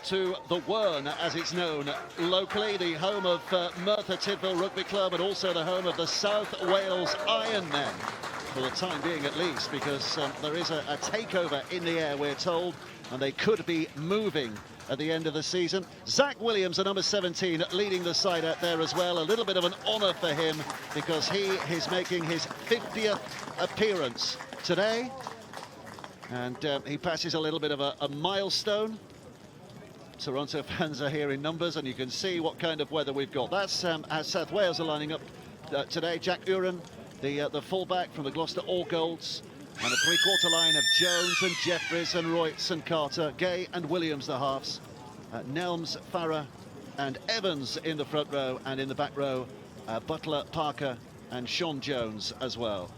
to the Wern, as it's known locally, the home of Merthyr Rugby Club and also the home of the South Wales Ironmen, for the time being at least, because there is a takeover in the air, we're told, and they could be moving at the end of the season. Zach Williams, the number 17, leading the side out there as well. A little bit of an honour for him because he is making his 50th appearance today. And he passes a little bit of a milestone. Toronto fans are here in numbers, and you can see what kind of weather we've got. That's as South Wales are lining up today. Jack Uren, the fullback from the Gloucester All Golds, and a three-quarter line of Jones and Jeffries and Royce and Carter, Gay and Williams the halves, Nelms, Farah and Evans in the front row, and in the back row Butler, Parker and Sean Jones as well.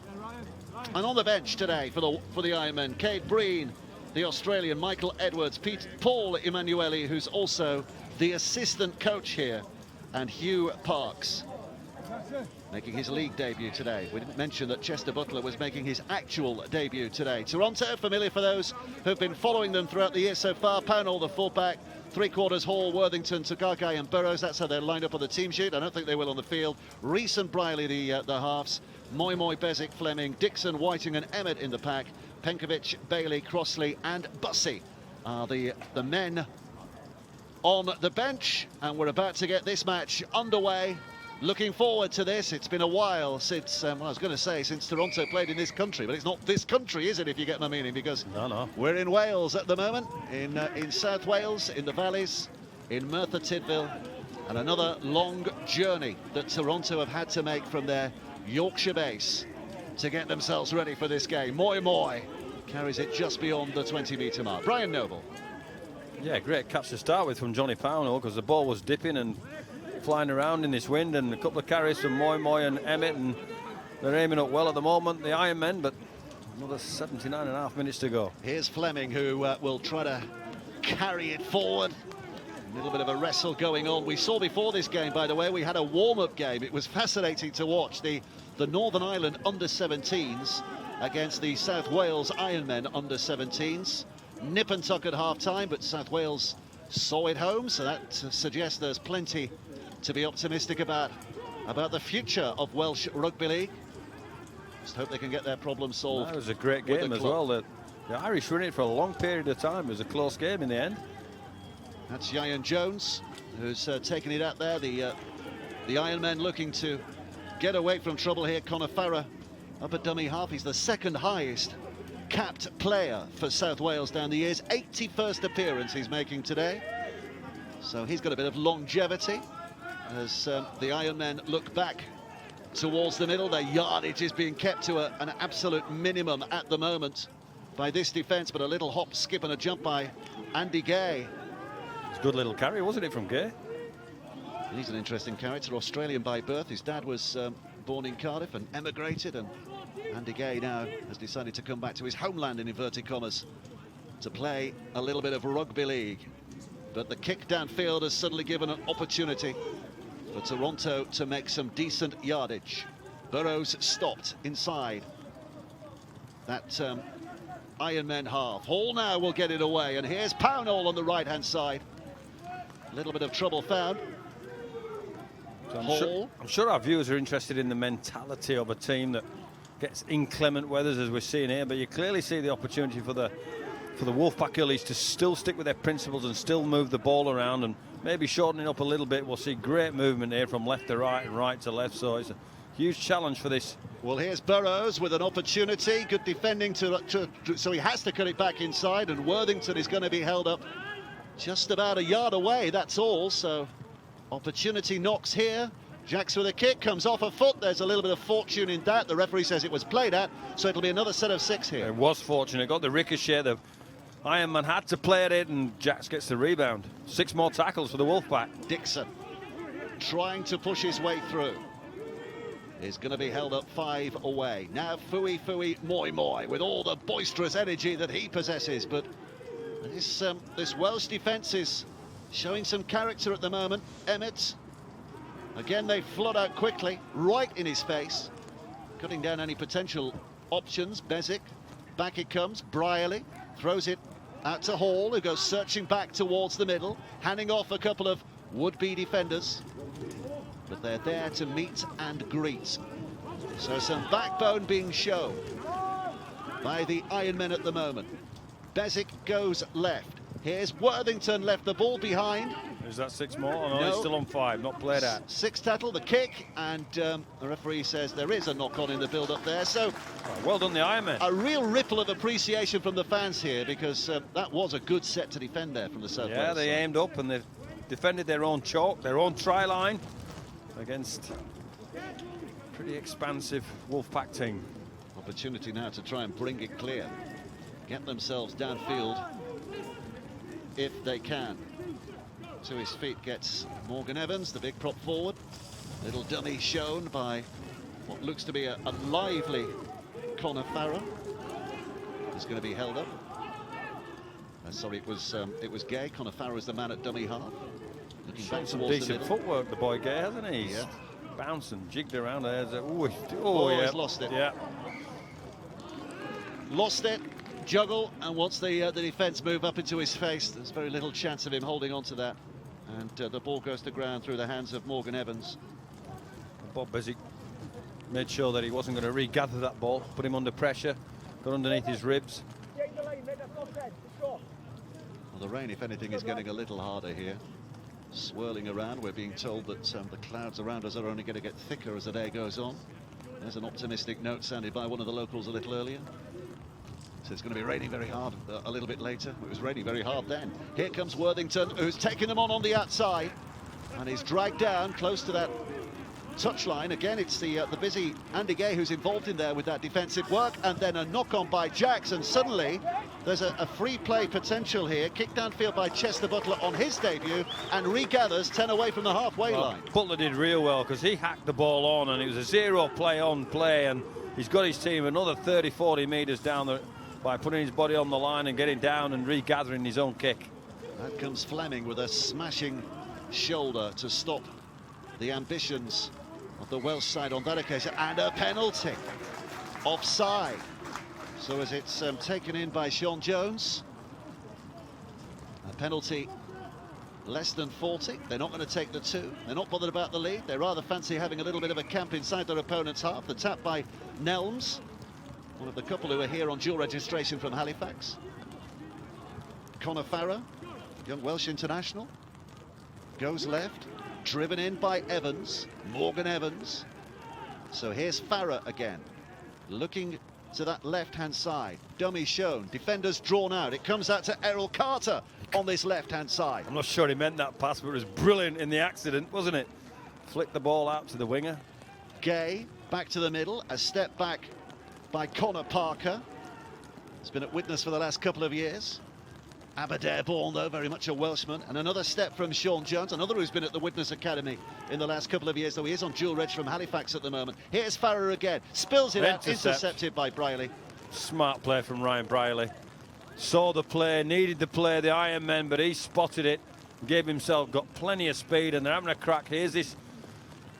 And on the bench today for the Ironmen, Cade Breen, the Australian, Michael Edwards, Paul Emanuele, who's also the assistant coach here, and Hugh Parks, making his league debut today. We didn't mention that Chester Butler was making his actual debut today. Toronto, familiar for those who've been following them throughout the year so far. Pownall, the fullback, three-quarters Hall, Worthington, Tagakai and Burrows. That's how they're lined up on the team sheet. I don't think they will on the field. Rees and Briley, the halves. Moy, Bezic, Fleming, Dixon, Whiting and Emmett in the pack. Penkovic, Bailey, Crossley and Bussey are the men on the bench. And we're about to get this match underway. Looking forward to this. It's been a while since, well, I was going to say since Toronto played in this country, but it's not this country, is it, if you get my meaning? Because we're in Wales at the moment, in South Wales, in the valleys, in Merthyr Tydfil, and another long journey that Toronto have had to make from their Yorkshire base to get themselves ready for this game. Moy carries it just beyond the 20-metre mark. Brian Noble. Yeah, great catch to start with from Johnny Pownall, because the ball was dipping and flying around in this wind, and a couple of carries from Moy and Emmett, and they're aiming up well at the moment, the Ironmen, but another 79.5 minutes to go. Here's Fleming, who will try to carry it forward. A little bit of a wrestle going on. We saw before this game, by the way, we had a warm-up game. It was fascinating to watch the Northern Ireland under-17s against the South Wales Ironmen under-17s. Nip and tuck at half-time, but South Wales saw it home, so that suggests there's plenty to be optimistic about the future of Welsh Rugby League. Just hope they can get their problem solved. That was a great game as well. The Irish were in it for a long period of time. It was a close game in the end. That's Ian Jones, who's taking it out there. The Ironmen looking to get away from trouble here. Conor Farah up at dummy half. He's the second highest capped player for South Wales down the years. 81st appearance he's making today. So he's got a bit of longevity as the Ironmen look back towards the middle. Their yardage is being kept to an absolute minimum at the moment by this defence, but a little hop, skip and a jump by Andy Gay. It's a good little carry, wasn't it, from Gay? He's an interesting character, Australian by birth. His dad was born in Cardiff and emigrated, and Andy Gay now has decided to come back to his homeland, in inverted commas, to play a little bit of rugby league. But the kick downfield has suddenly given an opportunity for Toronto to make some decent yardage. Burrows stopped inside that Ironmen half. Hall now will get it away, and here's Pownall on the right-hand side. A little bit of trouble found. So I'm sure our viewers are interested in the mentality of a team that gets inclement weathers, as we're seeing here, but you clearly see the opportunity for the Wolfpack girlies to still stick with their principles and still move the ball around and maybe shortening up a little bit. We'll see great movement here from left to right and right to left, so it's a huge challenge for this. Well, here's Burrows with an opportunity. Good defending, so he has to cut it back inside, and Worthington is going to be held up just about a yard away, that's all. So opportunity knocks here. Jacks with a kick, comes off a foot. There's a little bit of fortune in that. The referee says it was played at, so it'll be another set of 6 here. It was fortunate. Got the ricochet. The Ironman had to play at it, and Jacks gets the rebound. 6 more tackles for the Wolfpack. Dixon trying to push his way through. Is going to be held up 5 away. Now Fui Moy with all the boisterous energy that he possesses, but this Welsh defence is showing some character at the moment. Emmett, again they flood out quickly, right in his face, cutting down any potential options. Bezic, back it comes, Briley throws it Out to Hall, who goes searching back towards the middle, handing off a couple of would-be defenders. But they're there to meet and greet. So some backbone being shown by the Ironmen at the moment. Bezic goes left. Here's Worthington, left the ball behind. Is that 6 more? Oh, no, No. he's still on 5, not played out. 6 tattle, the kick, and the referee says there is a knock-on in the build-up there. So Well done, the Ironmen. a real ripple of appreciation from the fans here, because that was a good set to defend there from the South Yeah, Wales they side. aimed up and they've defended their own chalk, their own try line against pretty expansive Wolfpack team. Opportunity now to try and bring it clear, get themselves downfield if they can. To his feet gets Morgan Evans, the big prop forward. Little dummy shown by what looks to be a lively Conor Farrer. Is going to be held up. Sorry, it was Gay. Conor Farrer is the man at dummy half. Looking Shown back some towards the decent middle. footwork, the boy Gay, hasn't he? He's Yeah. bouncing, jigged around there. Oh, yeah. he's lost it. Yeah. Lost it, juggle, and once the defence move up into his face, there's very little chance of him holding on to that. And the ball goes to ground through the hands of Morgan Evans. Bob Bezic made sure that he wasn't going to regather that ball, put him under pressure, got underneath his ribs. Well, the rain, if anything, is getting a little harder here. Swirling around, we're being told that the clouds around us are only going to get thicker as the day goes on. There's an optimistic note sounded by one of the locals a little earlier. So it's going to be raining very hard a little bit later. It was raining very hard then. Here comes Worthington, who's taking them on the outside. And he's dragged down close to that touchline. Again, it's the busy Andy Gay who's involved in there with that defensive work. And then a knock-on by Jackson. Suddenly, there's a free play potential here. Kicked downfield by Chester Butler on his debut. And regathers 10 away from the halfway line. Butler did real well because he hacked the ball on and it was a 0 play on play. And he's got his team another 30, 40 metres down by putting his body on the line and getting down and regathering his own kick. That comes Fleming with a smashing shoulder to stop the ambitions of the Welsh side on that occasion, and a penalty. Offside. So as it's taken in by Sean Jones, a penalty less than 40. They're not going to take the 2. They're not bothered about the lead. They rather fancy having a little bit of a camp inside their opponent's half. The tap by Nelms, one of the couple who are here on dual registration from Halifax. Conor Farrer, young Welsh international, goes left, driven in by Evans, Morgan Evans. So here's Farrer again, looking to that left-hand side. Dummy shown, defenders drawn out. It comes out to Errol Carter on this left-hand side. I'm not sure he meant that pass, but it was brilliant in the accident, wasn't it? Flicked the ball out to the winger. Gay back to the middle, a step back by Connor Parker. He's been at Witness for the last couple of years. Aberdare born, though, very much a Welshman. And another step from Sean Jones, another who's been at the Witness Academy in the last couple of years, though he is on dual reg from Halifax at the moment. Here's Farrer again, spills it out, intercepted by Briley. Smart play from Ryan Briley. Saw the play, needed the play, the Ironmen, but he spotted it, gave himself, got plenty of speed, and they're having a crack. Here's this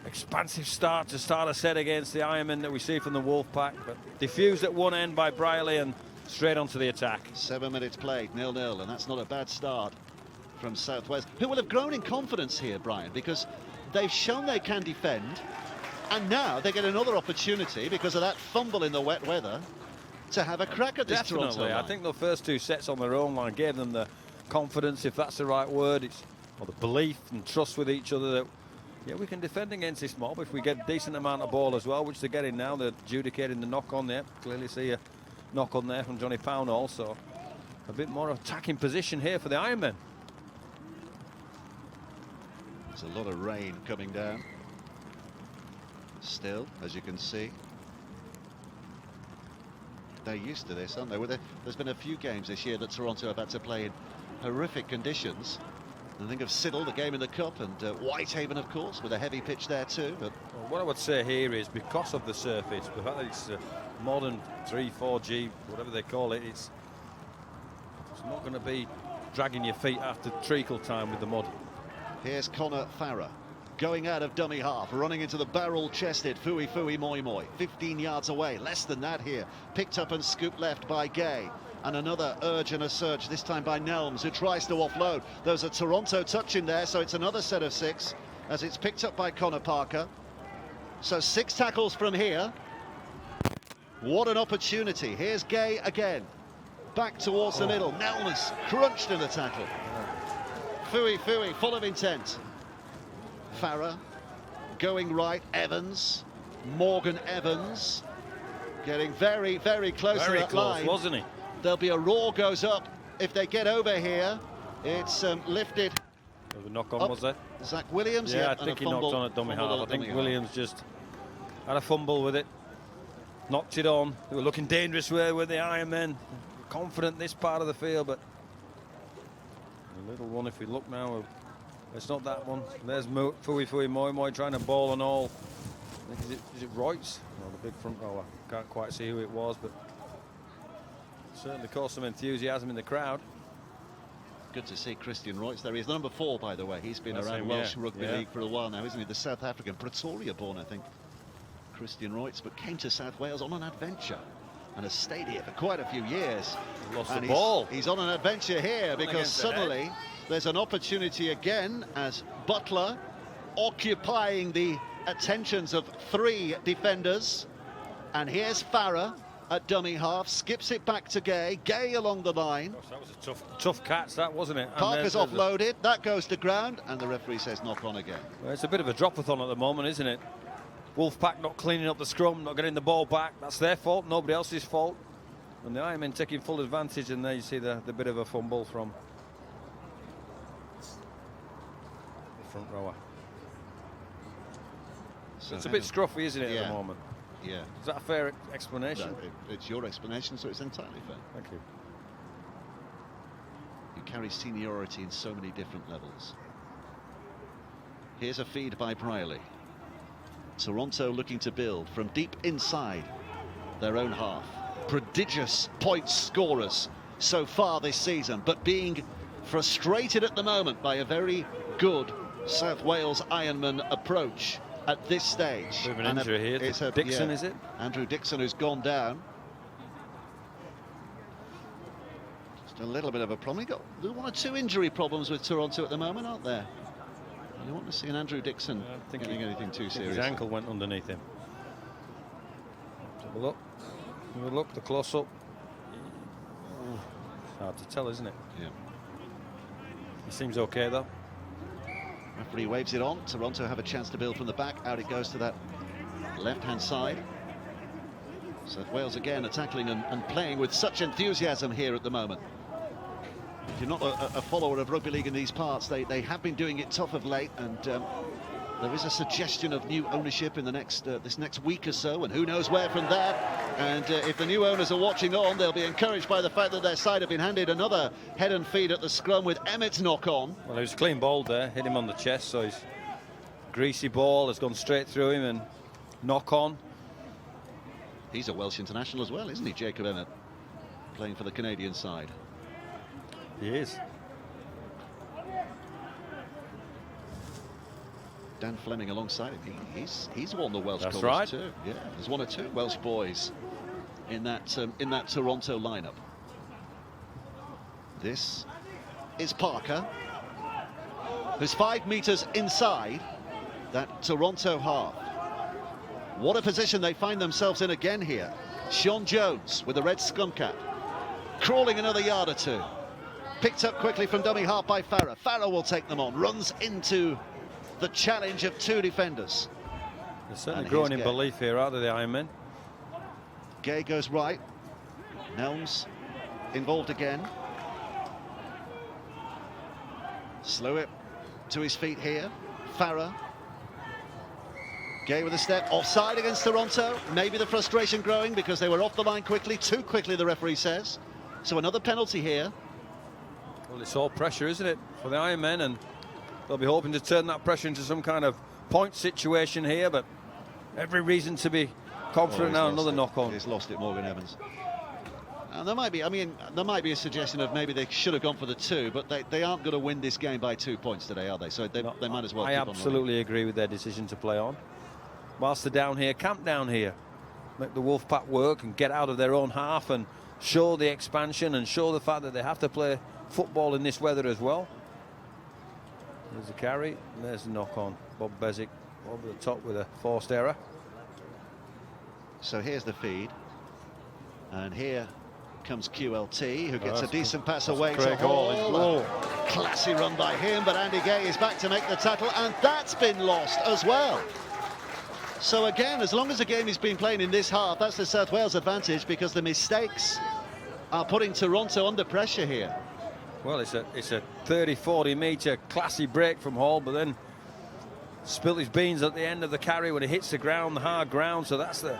expansive start to start a set against the Ironmen that we see from the Wolfpack, but diffused at one end by Briley and straight onto the attack. 7 minutes played, 0-0, and that's not a bad start from South Wales, who will have grown in confidence here, Brian, because they've shown they can defend, and now they get another opportunity because of that fumble in the wet weather to have a crack at this Toronto Definitely, line. I think the first 2 sets on their own line gave them the confidence, if that's the right word, or the belief and trust with each other that, yeah, we can defend against this mob if we get a decent amount of ball as well, which they're getting now. They're adjudicating the knock-on there. Clearly see a knock-on there from Johnny Pownall, so a bit more attacking position here for the Ironmen. There's a lot of rain coming down. Still, as you can see. They're used to this, aren't they? There's been a few games this year that Toronto have had to play in horrific conditions. I think of Siddle, the game in the Cup, and Whitehaven, of course, with a heavy pitch there too. But well, what I would say here is, because of the surface, the fact that it's modern 3-4G, whatever they call it, it's not going to be dragging your feet after treacle time with the mud. here's Conor Farrer, going out of dummy half, running into the barrel-chested Fui Moi Moi, 15 yards away, less than that here. Picked up and scooped left by Gay. And another urge and a surge, this time by Nelms, who tries to offload. There's a Toronto touch in there, so it's another set of 6 as it's picked up by Connor Parker. So 6 tackles from here. What an opportunity. Here's Gay again. Back towards the middle. Nelms crunched in the tackle. Fui, full of intent. Farah going right. Evans. Morgan Evans. Getting very, very close to that line. Wasn't he? There'll be a roar goes up if they get over here. It's lifted. There was a knock on, was there? Zach Williams. Yeah, I think he knocked on at dummy half. I think Williams just had a fumble with it. Knocked it on. They were looking dangerous with the Ironmen. Confident this part of the field, but a little one, if you look now, it's not that one. There's Fui Moi trying to ball and all. I think, is it Royce? No, the big front rower. Can't quite see who it was, but certainly caused some enthusiasm in the crowd. Good to see Christian Royce there. He's number 4, by the way. He's been around Welsh Rugby League for a while now, isn't he? The South African, Pretoria born, I think. Christian Royce, but came to South Wales on an adventure and has stayed here for quite a few years. Lost and the ball. He's on an adventure here because suddenly there's an opportunity again as Butler occupying the attentions of 3 defenders. And here's Farah at dummy half, skips it back to Gay. Gay along the line. Gosh, that was a tough catch, that, wasn't it? Parker's offloaded, that goes to ground, and the referee says knock on again. Well, it's a bit of a drop-a-thon at the moment, isn't it? Wolfpack not cleaning up the scrum, not getting the ball back. That's their fault, nobody else's fault. And the Ironmen taking full advantage, and there you see the bit of a fumble from the front rower. So it's a bit scruffy, isn't it, at the moment? Yeah. Is that a fair explanation? No, it's your explanation, so it's entirely fair. Thank you. You carry seniority in so many different levels. Here's a feed by Briley. Toronto looking to build from deep inside their own half. Prodigious point scorers so far this season, but being frustrated at the moment by a very good South Wales Ironman approach at this stage. Bit of an injury here. It's Dixon, is it? Andrew Dixon, who's gone down. Just a little bit of a problem. Got 1 or 2 injury problems with Toronto at the moment, aren't there? You want to see an Andrew Dixon getting anything too serious. His ankle went underneath him. Have a look. Have a look, the close-up. It's hard to tell, isn't it? Yeah. He seems okay, though. Referee waves it on. Toronto have a chance to build from the back. Out it goes to that left-hand side. South Wales again are tackling and playing with such enthusiasm here at the moment. If you're not a follower of rugby league in these parts, they have been doing it tough of late, and there is a suggestion of new ownership in the this next week or so, and who knows where from that. And if the new owners are watching on, they'll be encouraged by the fact that their side have been handed another head and feet at the scrum with Emmett's knock on. Well, he was clean bowled there, hit him on the chest, so his greasy ball has gone straight through him and knock on. He's a Welsh international as well, isn't he, Jacob Emmett, playing for the Canadian side? He is. Dan Fleming alongside him. He's won the Welsh colours right. too. Yeah, there's 1 or 2 Welsh boys in that Toronto lineup. This is Parker, who's 5 metres inside that Toronto half. What a position they find themselves in again here. Sean Jones with the red scum cap, crawling another yard or 2. Picked up quickly from dummy half by Farah. Farah will take them on, runs into the challenge of 2 defenders. They're certainly growing in belief here, aren't they, the Ironmen? Gay goes right. Nelms involved again. Slow it to his feet here. Farah. Gay with a step. Offside against Toronto. Maybe the frustration growing because they were off the line quickly. Too quickly, the referee says. So another penalty here. Well, it's all pressure, isn't it, for the Ironmen, and they'll be hoping to turn that pressure into some kind of point situation here, but every reason to be confident now. Another knock on. He's lost it, Morgan Evans. And there might be, there might be a suggestion of maybe they should have gone for the 2, but they aren't going to win this game by 2 points today, are they? So they might as well. I absolutely agree with their decision to play on. Whilst they're down here, camp down here, make the Wolfpack work and get out of their own half and show the expansion and show the fact that they have to play football in this weather as well. There's a carry, and there's a knock on. Bob Bezic over the top with a forced error. So here's the feed, and here comes QLT, who gets a decent pass away to Hall. Classy run by him, but Andy Gay is back to make the tackle, and that's been lost as well. So again, as long as the game is being played in this half, that's the South Wales advantage, because the mistakes are putting Toronto under pressure here. Well, it's a 30-40 metre classy break from Hall, but then spilt his beans at the end of the carry when he hits the ground, the hard ground. So that's the,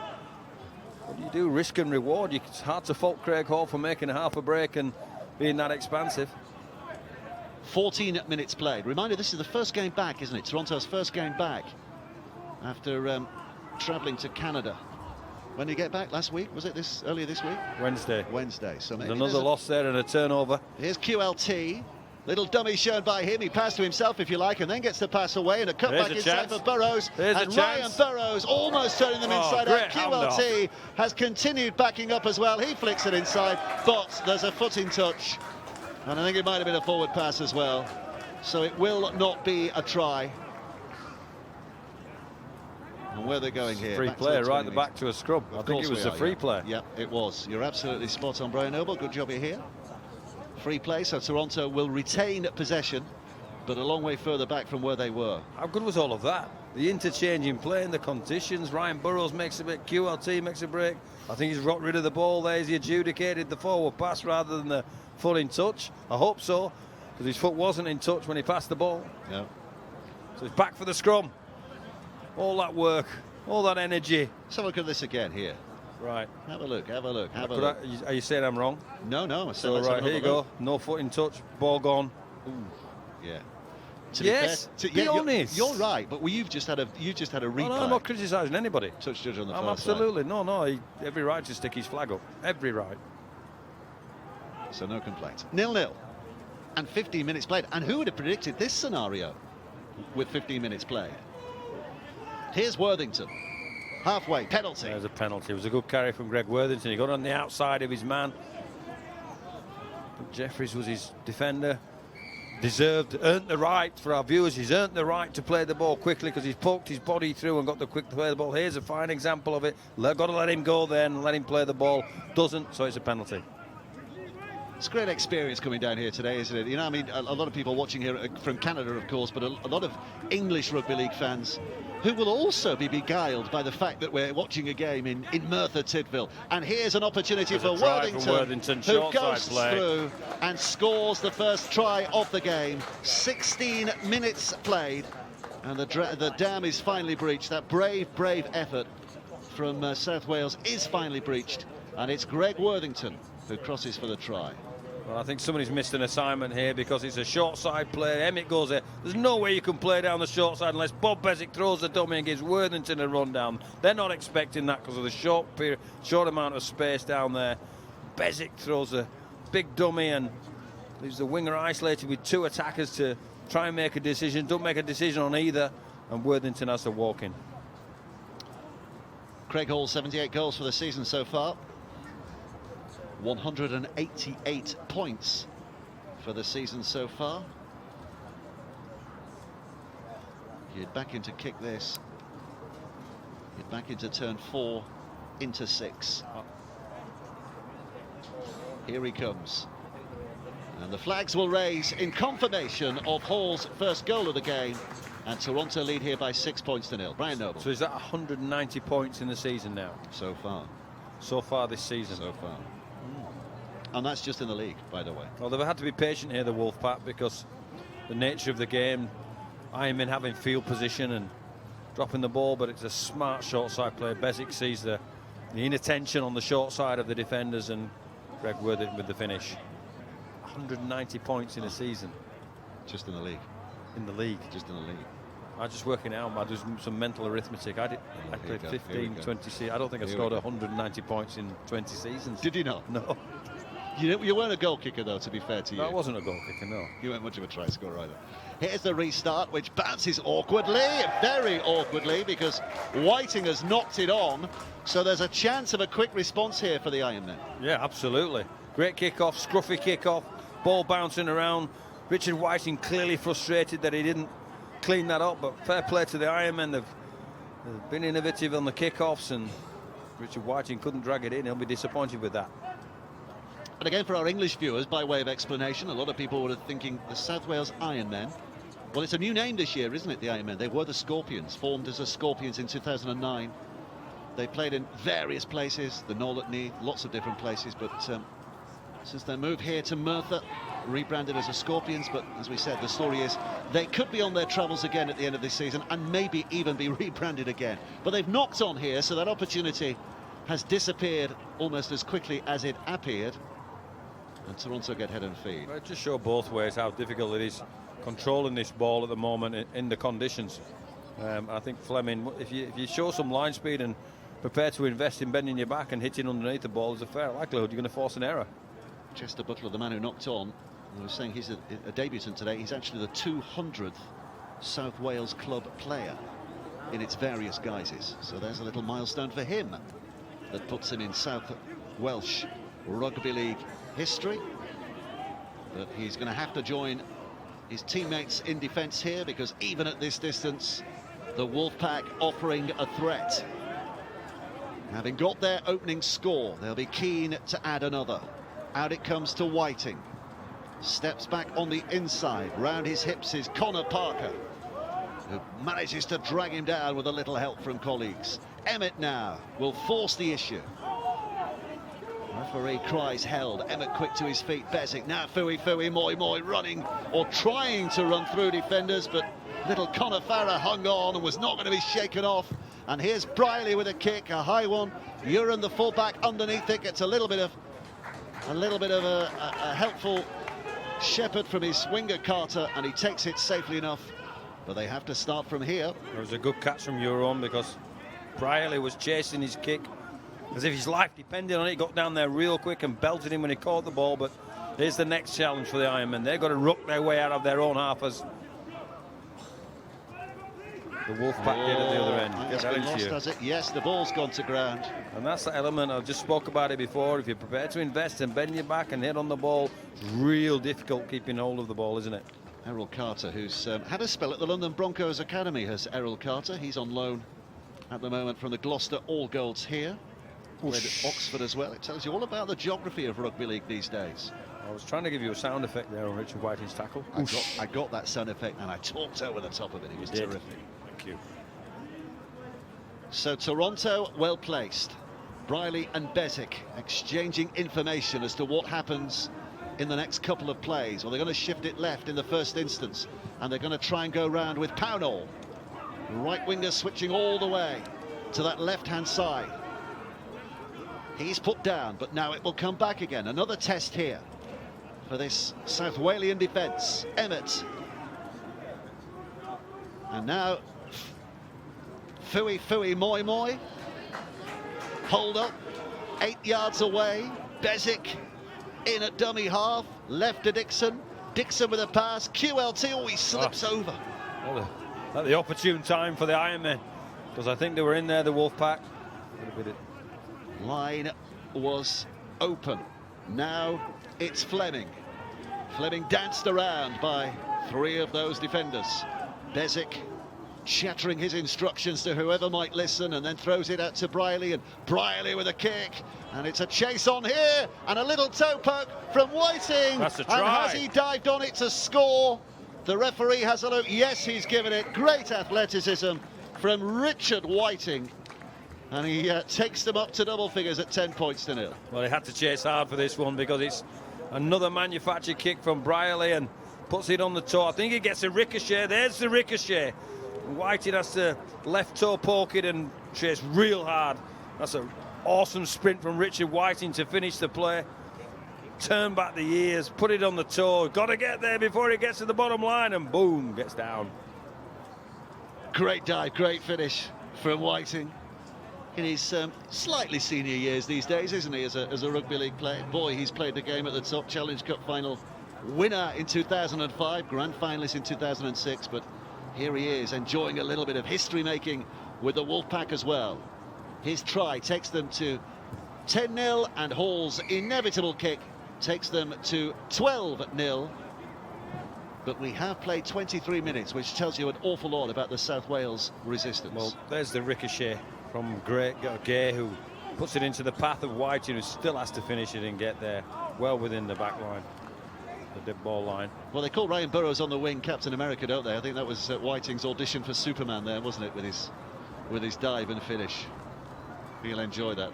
what do you do? Risk and reward. It's hard to fault Craig Hall for making a half a break and being that expansive. 14 minutes played. Reminder, this is the first game back, isn't it? Toronto's first game back after travelling to Canada. When did you get back? Last week? Was it earlier this week? Wednesday. So maybe another loss there and a turnover. Here's QLT. Little dummy shown by him. He passed to himself, if you like, and then gets the pass away, and a cutback inside for Burrows. And Ryan Burrows almost turning them inside out. QLT has continued backing up as well. He flicks it inside, but there's a foot in touch. And I think it might have been a forward pass as well. So it will not be a try. And where they're going here? Free play, right at the back to a scrum. I think it was a free play. Yeah, it was. You're absolutely spot on, Brian Noble. Good job you're here. Free play, so Toronto will retain possession, but a long way further back from where they were. How good was all of that? The interchange in play and the conditions. Ryan Burrows makes a bit, QLT makes a break. I think he's got rid of the ball there. He adjudicated the forward pass rather than the foot in touch. I hope so, because his foot wasn't in touch when he passed the ball. Yeah. So he's back for the scrum. All that work, all that energy. Let's have a look at this again here. Right. Have a look, have a look, have a look. Are you saying I'm wrong? No. So right, here you go. No foot in touch, ball gone. Ooh, yeah. Yes, be honest. You're right, but you've just had a replay. No, I'm not criticising anybody. Touch judge on the I'm far absolutely, side. no. Every right to stick his flag up. Every right. So no complaints. 0-0. And 15 minutes played. And who would have predicted this scenario with 15 minutes played? Here's Worthington. Halfway, penalty. There's a penalty. It was a good carry from Greg Worthington. He got on the outside of his man. But Jeffries was his defender. Earned the right, for our viewers, he's earned the right to play the ball quickly because he's poked his body through and got the quick to play the ball. Here's a fine example of it. Got to let him go there and let him play the ball. Doesn't, so it's a penalty. It's a great experience coming down here today, isn't it? You know, I mean, a lot of people watching here from Canada, of course, but a lot of English rugby league fans who will also be beguiled by the fact that we're watching a game in Merthyr Tydfil. And here's an opportunity for Worthington, who goes through and scores the first try of the game. 16 minutes played, and the dam is finally breached. That brave effort from South Wales is finally breached, and it's Greg Worthington who crosses for the try. Well, I think somebody's missed an assignment here because it's a short side play. Emmett goes there. There's no way you can play down the short side unless Bob Bezic throws the dummy and gives Worthington a run down. They're not expecting that because of the short amount of space down there. Bezic throws a big dummy and leaves the winger isolated with two attackers to try and make a decision. Don't make a decision on either, and Worthington has to walk in. Craig Hall, 78 goals for the season so far. 188 points for the season so far. You're back into kick this. You're back into turn 4, into 6. Here he comes. And the flags will raise in confirmation of Hall's first goal of the game. And Toronto lead here by 6 points to 0. Brian Noble. So is that 190 points in the season now? So far. So far this season? So far. And that's just in the league, by the way. Well, they've had to be patient here, the Wolfpack, because the nature of the game, Ironmen having field position and dropping the ball, but it's a smart short side play. Bezic sees the inattention on the short side of the defenders, and Greg Worthington with the finish. 190 points in a season. Just in the league. In the league. Just in the league. I'm just working out. I do some mental arithmetic. I played 15, 20 seasons. I don't think I scored 190 points in 20 seasons. Did you not? No. You weren't a goal kicker, though, to be fair to you. That wasn't a goal kicker, no. You weren't much of a try scorer either. Here's the restart, which bounces awkwardly, very awkwardly, because Whiting has knocked it on. So there's a chance of a quick response here for the Ironmen. Yeah, absolutely. Great kick-off, scruffy kick-off, ball bouncing around. Richard Whiting clearly frustrated that he didn't clean that up, but fair play to the Ironmen. They've been innovative on the kick-offs, and Richard Whiting couldn't drag it in. He'll be disappointed with that. And again, for our English viewers, by way of explanation, a lot of people were thinking the South Wales Ironmen. Well, it's a new name this year, isn't it, the Ironmen? They were the Scorpions, formed as the Scorpions in 2009. They played in various places, the Knoll at Neath, lots of different places, but since their move here to Merthyr, rebranded as the Scorpions. But as we said, the story is they could be on their travels again at the end of this season and maybe even be rebranded again. But they've knocked on here, so that opportunity has disappeared almost as quickly as it appeared. And Toronto get head and feed. Well, it just shows both ways how difficult it is controlling this ball at the moment in the conditions. I think Fleming, if you show some line speed and prepare to invest in bending your back and hitting underneath the ball, there's a fair likelihood you're going to force an error. Chester Butler, the man who knocked on, I was saying he's a debutant today. He's actually the 200th South Wales club player in its various guises. So there's a little milestone for him that puts him in South Welsh Rugby League history. But he's going to have to join his teammates in defence here, because even at this distance, the Wolfpack offering a threat. Having got their opening score, they'll be keen to add another. Out it comes to Whiting. Steps back on the inside. Round his hips is Connor Parker, who manages to drag him down with a little help from colleagues. Emmett now will force the issue. Referee cries held. Emmett quick to his feet. Bezic now Fui Moi running or trying to run through defenders, but little Connor Farah hung on and was not going to be shaken off. And here's Briley with a kick, a high one. Uren, the fullback, underneath it, gets a little bit of a helpful shepherd from his winger Carter, and he takes it safely enough. But they have to start from here. It was a good catch from Uren, because Briley was chasing his kick as if his life depended on it. He got down there real quick and belted him when he caught the ball. But here's the next challenge for the Ironmen. They've got to ruck their way out of their own half as the Wolfpack did at the other end. It's been lost, has it? Yes, the ball's gone to ground. And that's the element, I just spoke about it before. If you're prepared to invest and bend your back and hit on the ball, it's real difficult keeping hold of the ball, isn't it? Errol Carter, who's had a spell at the London Broncos Academy, has Errol Carter. He's on loan at the moment from the Gloucester All Golds here. Played at Oxford as well. It tells you all about the geography of rugby league these days. I was trying to give you a sound effect there on Richard Whiting's tackle. I got that sound effect, and I talked over the top of it. It was terrific. Thank you. So Toronto well placed. Briley and Bezic exchanging information as to what happens in the next couple of plays. Well, they're going to shift it left in the first instance, and they're going to try and go round with Pownall. Right winger switching all the way to that left-hand side. He's put down, but now it will come back again. Another test here for this South Walian defence. Emmett. And now Fui Moi. Hold up. 8 yards away. Bezic in at dummy half. Left to Dixon. Dixon with a pass. QLT. Oh, he slips over. At the opportune time for the Ironmen, because I think they were in there, the Wolfpack. Line was open. Now it's Fleming. Fleming danced around by 3 of those defenders. Bezic chattering his instructions to whoever might listen, and then throws it out to Briley, and Briley with a kick, and it's a chase on here, and a little toe poke from Whiting. That's a try. And has he dived on it to score? The referee has a look. Yes, he's given it. Great athleticism from Richard Whiting. And he takes them up to double figures at 10 points to 0. Well, he had to chase hard for this one, because it's another manufactured kick from Briley and puts it on the toe. I think he gets a ricochet. There's the ricochet. Whiting has to left toe poke it and chase real hard. That's an awesome sprint from Richard Whiting to finish the play. Turn back the ears, put it on the toe. Got to get there before he gets to the bottom line, and boom, gets down. Great dive, great finish from Whiting. in his slightly senior years these days, isn't he, as a rugby league player? Boy, he's played the game at the top. Challenge Cup final winner in 2005, grand finalist in 2006, but here he is enjoying a little bit of history making with the Wolfpack as well. His try takes them to 10-0, and Hall's inevitable kick takes them to 12-0. But we have played 23 minutes, which tells you an awful lot about the South Wales resistance. Well, there's the ricochet from Gay, who puts it into the path of Whiting, who still has to finish it and get there well within the back line, the dead ball line. Well, they call Ryan Burrows on the wing Captain America, don't they? I think that was Whiting's audition for Superman there, wasn't it, with his dive and finish. He'll enjoy that.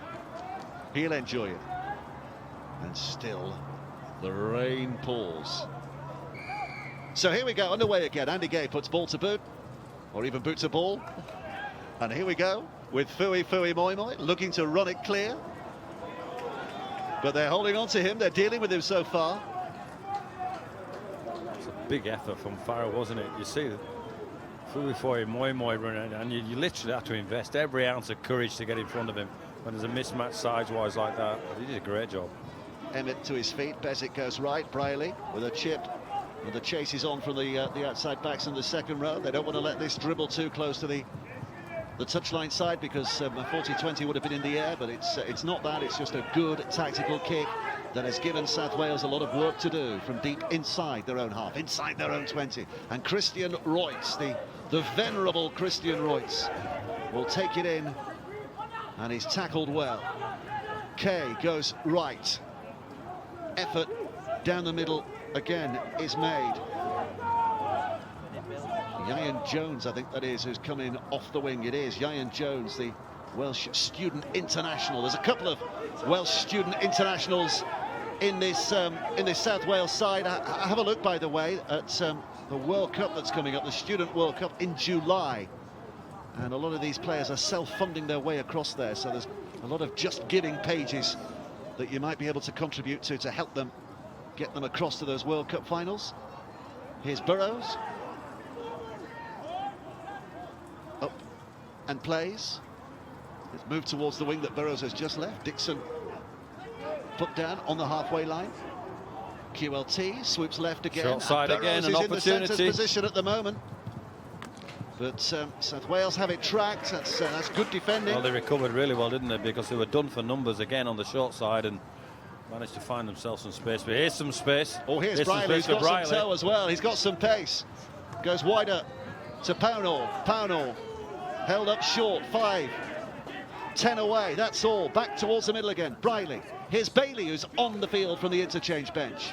He'll enjoy it. And still, the rain pours. So here we go, underway again. Andy Gay puts ball to boot, or even boot to ball. And here we go with Fui Moi Moi looking to run it clear. But they're holding on to him, they're dealing with him so far. It's a big effort from Farrell, wasn't it? You see Fui Moi Moi running, and you literally have to invest every ounce of courage to get in front of him when there's a mismatch size-wise like that. But he did a great job. Emmett to his feet, Bezic goes right, Briley with a chip. And the chase is on from the outside backs in the second row. They don't want to let this dribble too close to the touchline side, because 40-20 would have been in the air, but it's not that. It's just a good tactical kick that has given South Wales a lot of work to do from deep inside their own half, inside their own 20. And Christian Reutz, the venerable Christian Reutz, will take it in, and he's tackled well. Kay goes right. Effort down the middle again is made. Ian Jones, I think that is, who's come in off the wing. It is Ian Jones, the Welsh student international. There's a couple of Welsh student internationals in this South Wales side. Have a look, by the way, at the World Cup that's coming up, the Student World Cup in July. And a lot of these players are self-funding their way across there, so there's a lot of just giving pages that you might be able to contribute to help them get them across to those World Cup finals. Here's Burrows. Up and plays. It's moved towards the wing that Burrows has just left. Dixon put down on the halfway line. QLT swoops left again. Short side again, an opportunity. opportunity. In the centre's position at the moment. But South Wales have it tracked. That's good defending. Well, they recovered really well, didn't they? Because they were done for numbers again on the short side and managed to find themselves some space. But here's some space. Oh, here's Briley. He's got some toe as well. He's got some pace. Goes wider to Pownall. Pownall held up short. 5, 10 away. That's all. Back towards the middle again. Briley. Here's Bailey, who's on the field from the interchange bench.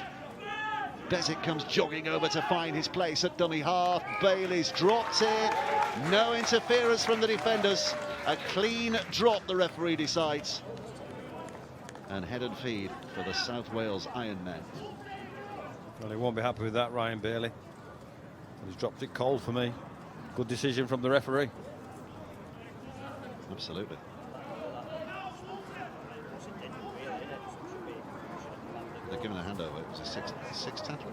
Bezic comes jogging over to find his place at dummy half. Bailey's dropped it. No interference from the defenders. A clean drop, the referee decides. And head and feed for the South Wales Ironmen. Well, he won't be happy with that, Ryan Bailey. He's dropped it cold for me. Good decision from the referee. Absolutely. They're given a handover. It was a six tackle.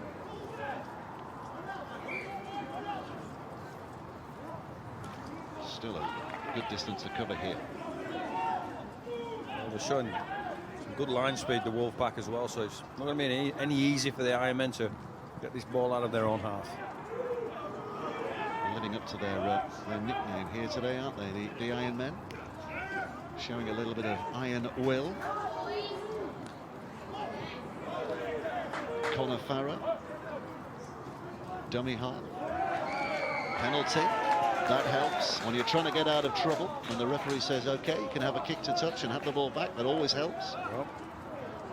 Still a good distance to cover here. Well, they're showing some good line speed, the Wolfpack as well, so it's not going to be any easy for the Ironmen to get this ball out of their own half. Living up to their nickname here today, aren't they? The Ironmen. Showing a little bit of iron will. Connor Farah. Dummy half. Penalty. That helps when you're trying to get out of trouble. When the referee says, OK, you can have a kick to touch and have the ball back, that always helps. Well,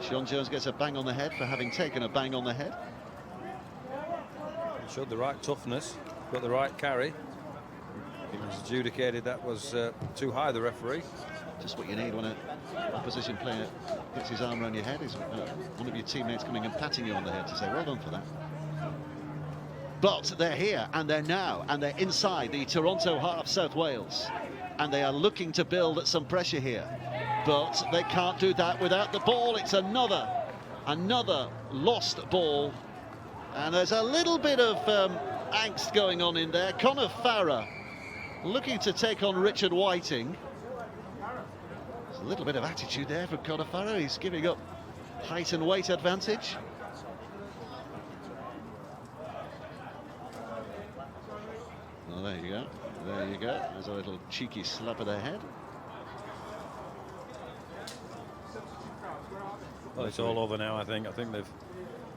Sean Jones gets a bang on the head for having taken a bang on the head. he showed the right toughness, got the right carry. He was adjudicated that was too high, the referee. Just what you need when a opposition player gets his arm around your head is one of your teammates coming and patting you on the head to say, well done for that. But they're here, and they're now, and they're inside the Toronto half, South Wales. And they are looking to build some pressure here. But they can't do that without the ball. It's another lost ball. And there's a little bit of angst going on in there. Connor Farah looking to take on Richard Whiting. little bit of attitude there from Conifaro. He's giving up height and weight advantage. Well, there you go. There you go. There's a little cheeky slap of the head. Well, it's all over now, I think. I think they've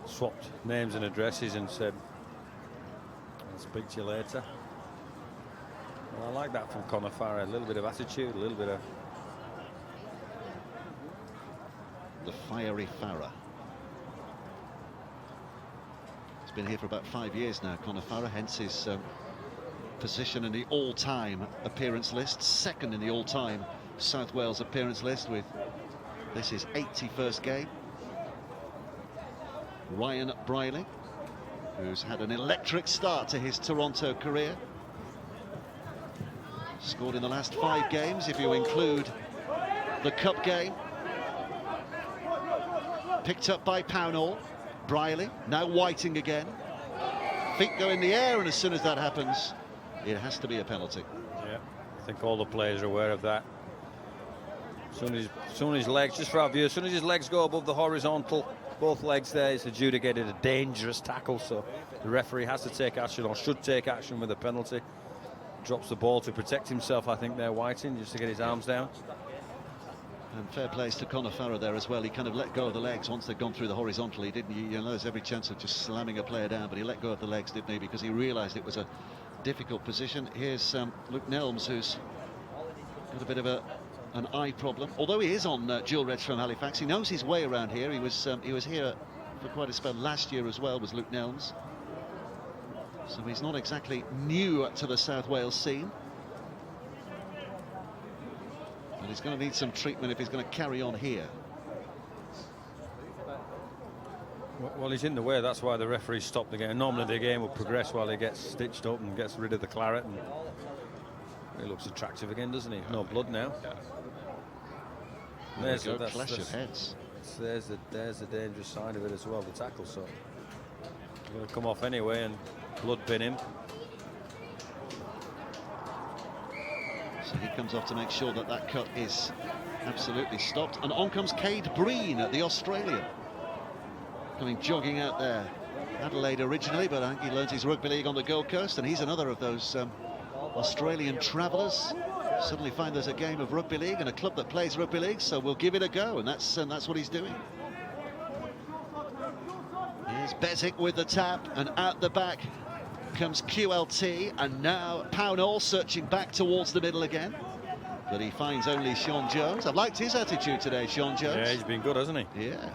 swapped names and addresses and said, I'll speak to you later. Well, I like that from Conifaro. A little bit of attitude, a little bit of... The fiery Farah. He's been here for about 5 years now, Conifaro, hence his position in the all-time appearance list, second in the all-time South Wales appearance list, with this is 81st game. Ryan Briley, who's had an electric start to his Toronto career, scored in the last 5 games if you include the cup game. Picked up by Pownall. Briley, now Whiting again. Feet go in the air, and as soon as that happens, it has to be a penalty. Yeah, I think all the players are aware of that. As soon as his legs, just for our view, as soon as his legs go above the horizontal, both legs there, it's adjudicated a dangerous tackle, so the referee has to take action, or should take action with a penalty. Drops the ball to protect himself, I think, there, Whiting, just to get his arms down. And fair plays to Conifaro there as well. He kind of let go of the legs once they'd gone through the horizontal. He didn't, you know, there's every chance of just slamming a player down, but he let go of the legs, didn't he? Because he realised it was a difficult position. Here's Luke Nelms, who's got a bit of an eye problem. Although he is on dual reds from Halifax, he knows his way around here. He was here for quite a spell last year as well, was Luke Nelms. So he's not exactly new to the South Wales scene. But he's going to need some treatment if he's going to carry on here. Well, he's in the way, that's why the referee stopped the game. Normally the game will progress while he gets stitched up and gets rid of the claret, and he looks attractive again, doesn't he? No blood now. There we go, clash of heads. There's the dangerous side of it as well, the tackle, so he's going to come off anyway and blood bin him. So he comes off to make sure that that cut is absolutely stopped. And on comes Cade Breen, the Australian, coming jogging out there. Adelaide originally, but I think he learned his rugby league on the Gold Coast, and he's another of those Australian travellers. Suddenly find there's a game of rugby league and a club that plays rugby league, so we'll give it a go, and that's what he's doing. Here's Bezic with the tap, and out the back comes QLT, and now Pownall searching back towards the middle again, but he finds only Sean Jones. I've liked his attitude today, Sean Jones. Yeah, he's been good, hasn't he? Yeah.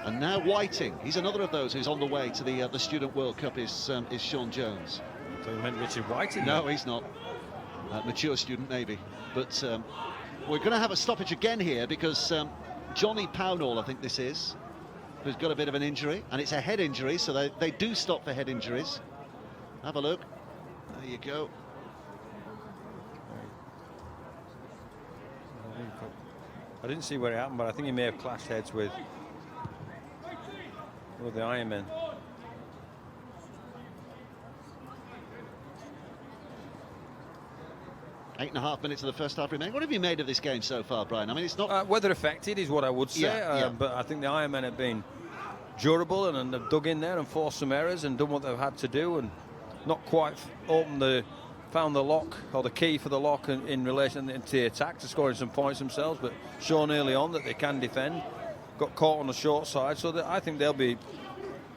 And now Whiting, he's another of those who's on the way to the Student World Cup, is Sean Jones. So you meant Richard Whiting? No, he's not. Mature student maybe, but we're going to have a stoppage again here because Johnny Pownall, I think this is, who's got a bit of an injury, and it's a head injury, so they do stop for head injuries. Have a look. There you go. I didn't see where it happened, but I think he may have clashed heads with the Ironmen. Eight and a half minutes of the first half remaining. What have you made of this game so far, Brian? I mean, it's not... weather affected is what I would say, yeah. But I think the Ironmen have been durable and have dug in there and forced some errors and done what they've had to do, and not quite found the lock or the key for the lock in relation to the attack to scoring some points themselves, but shown early on that they can defend. Got caught on the short side, so I think they'll be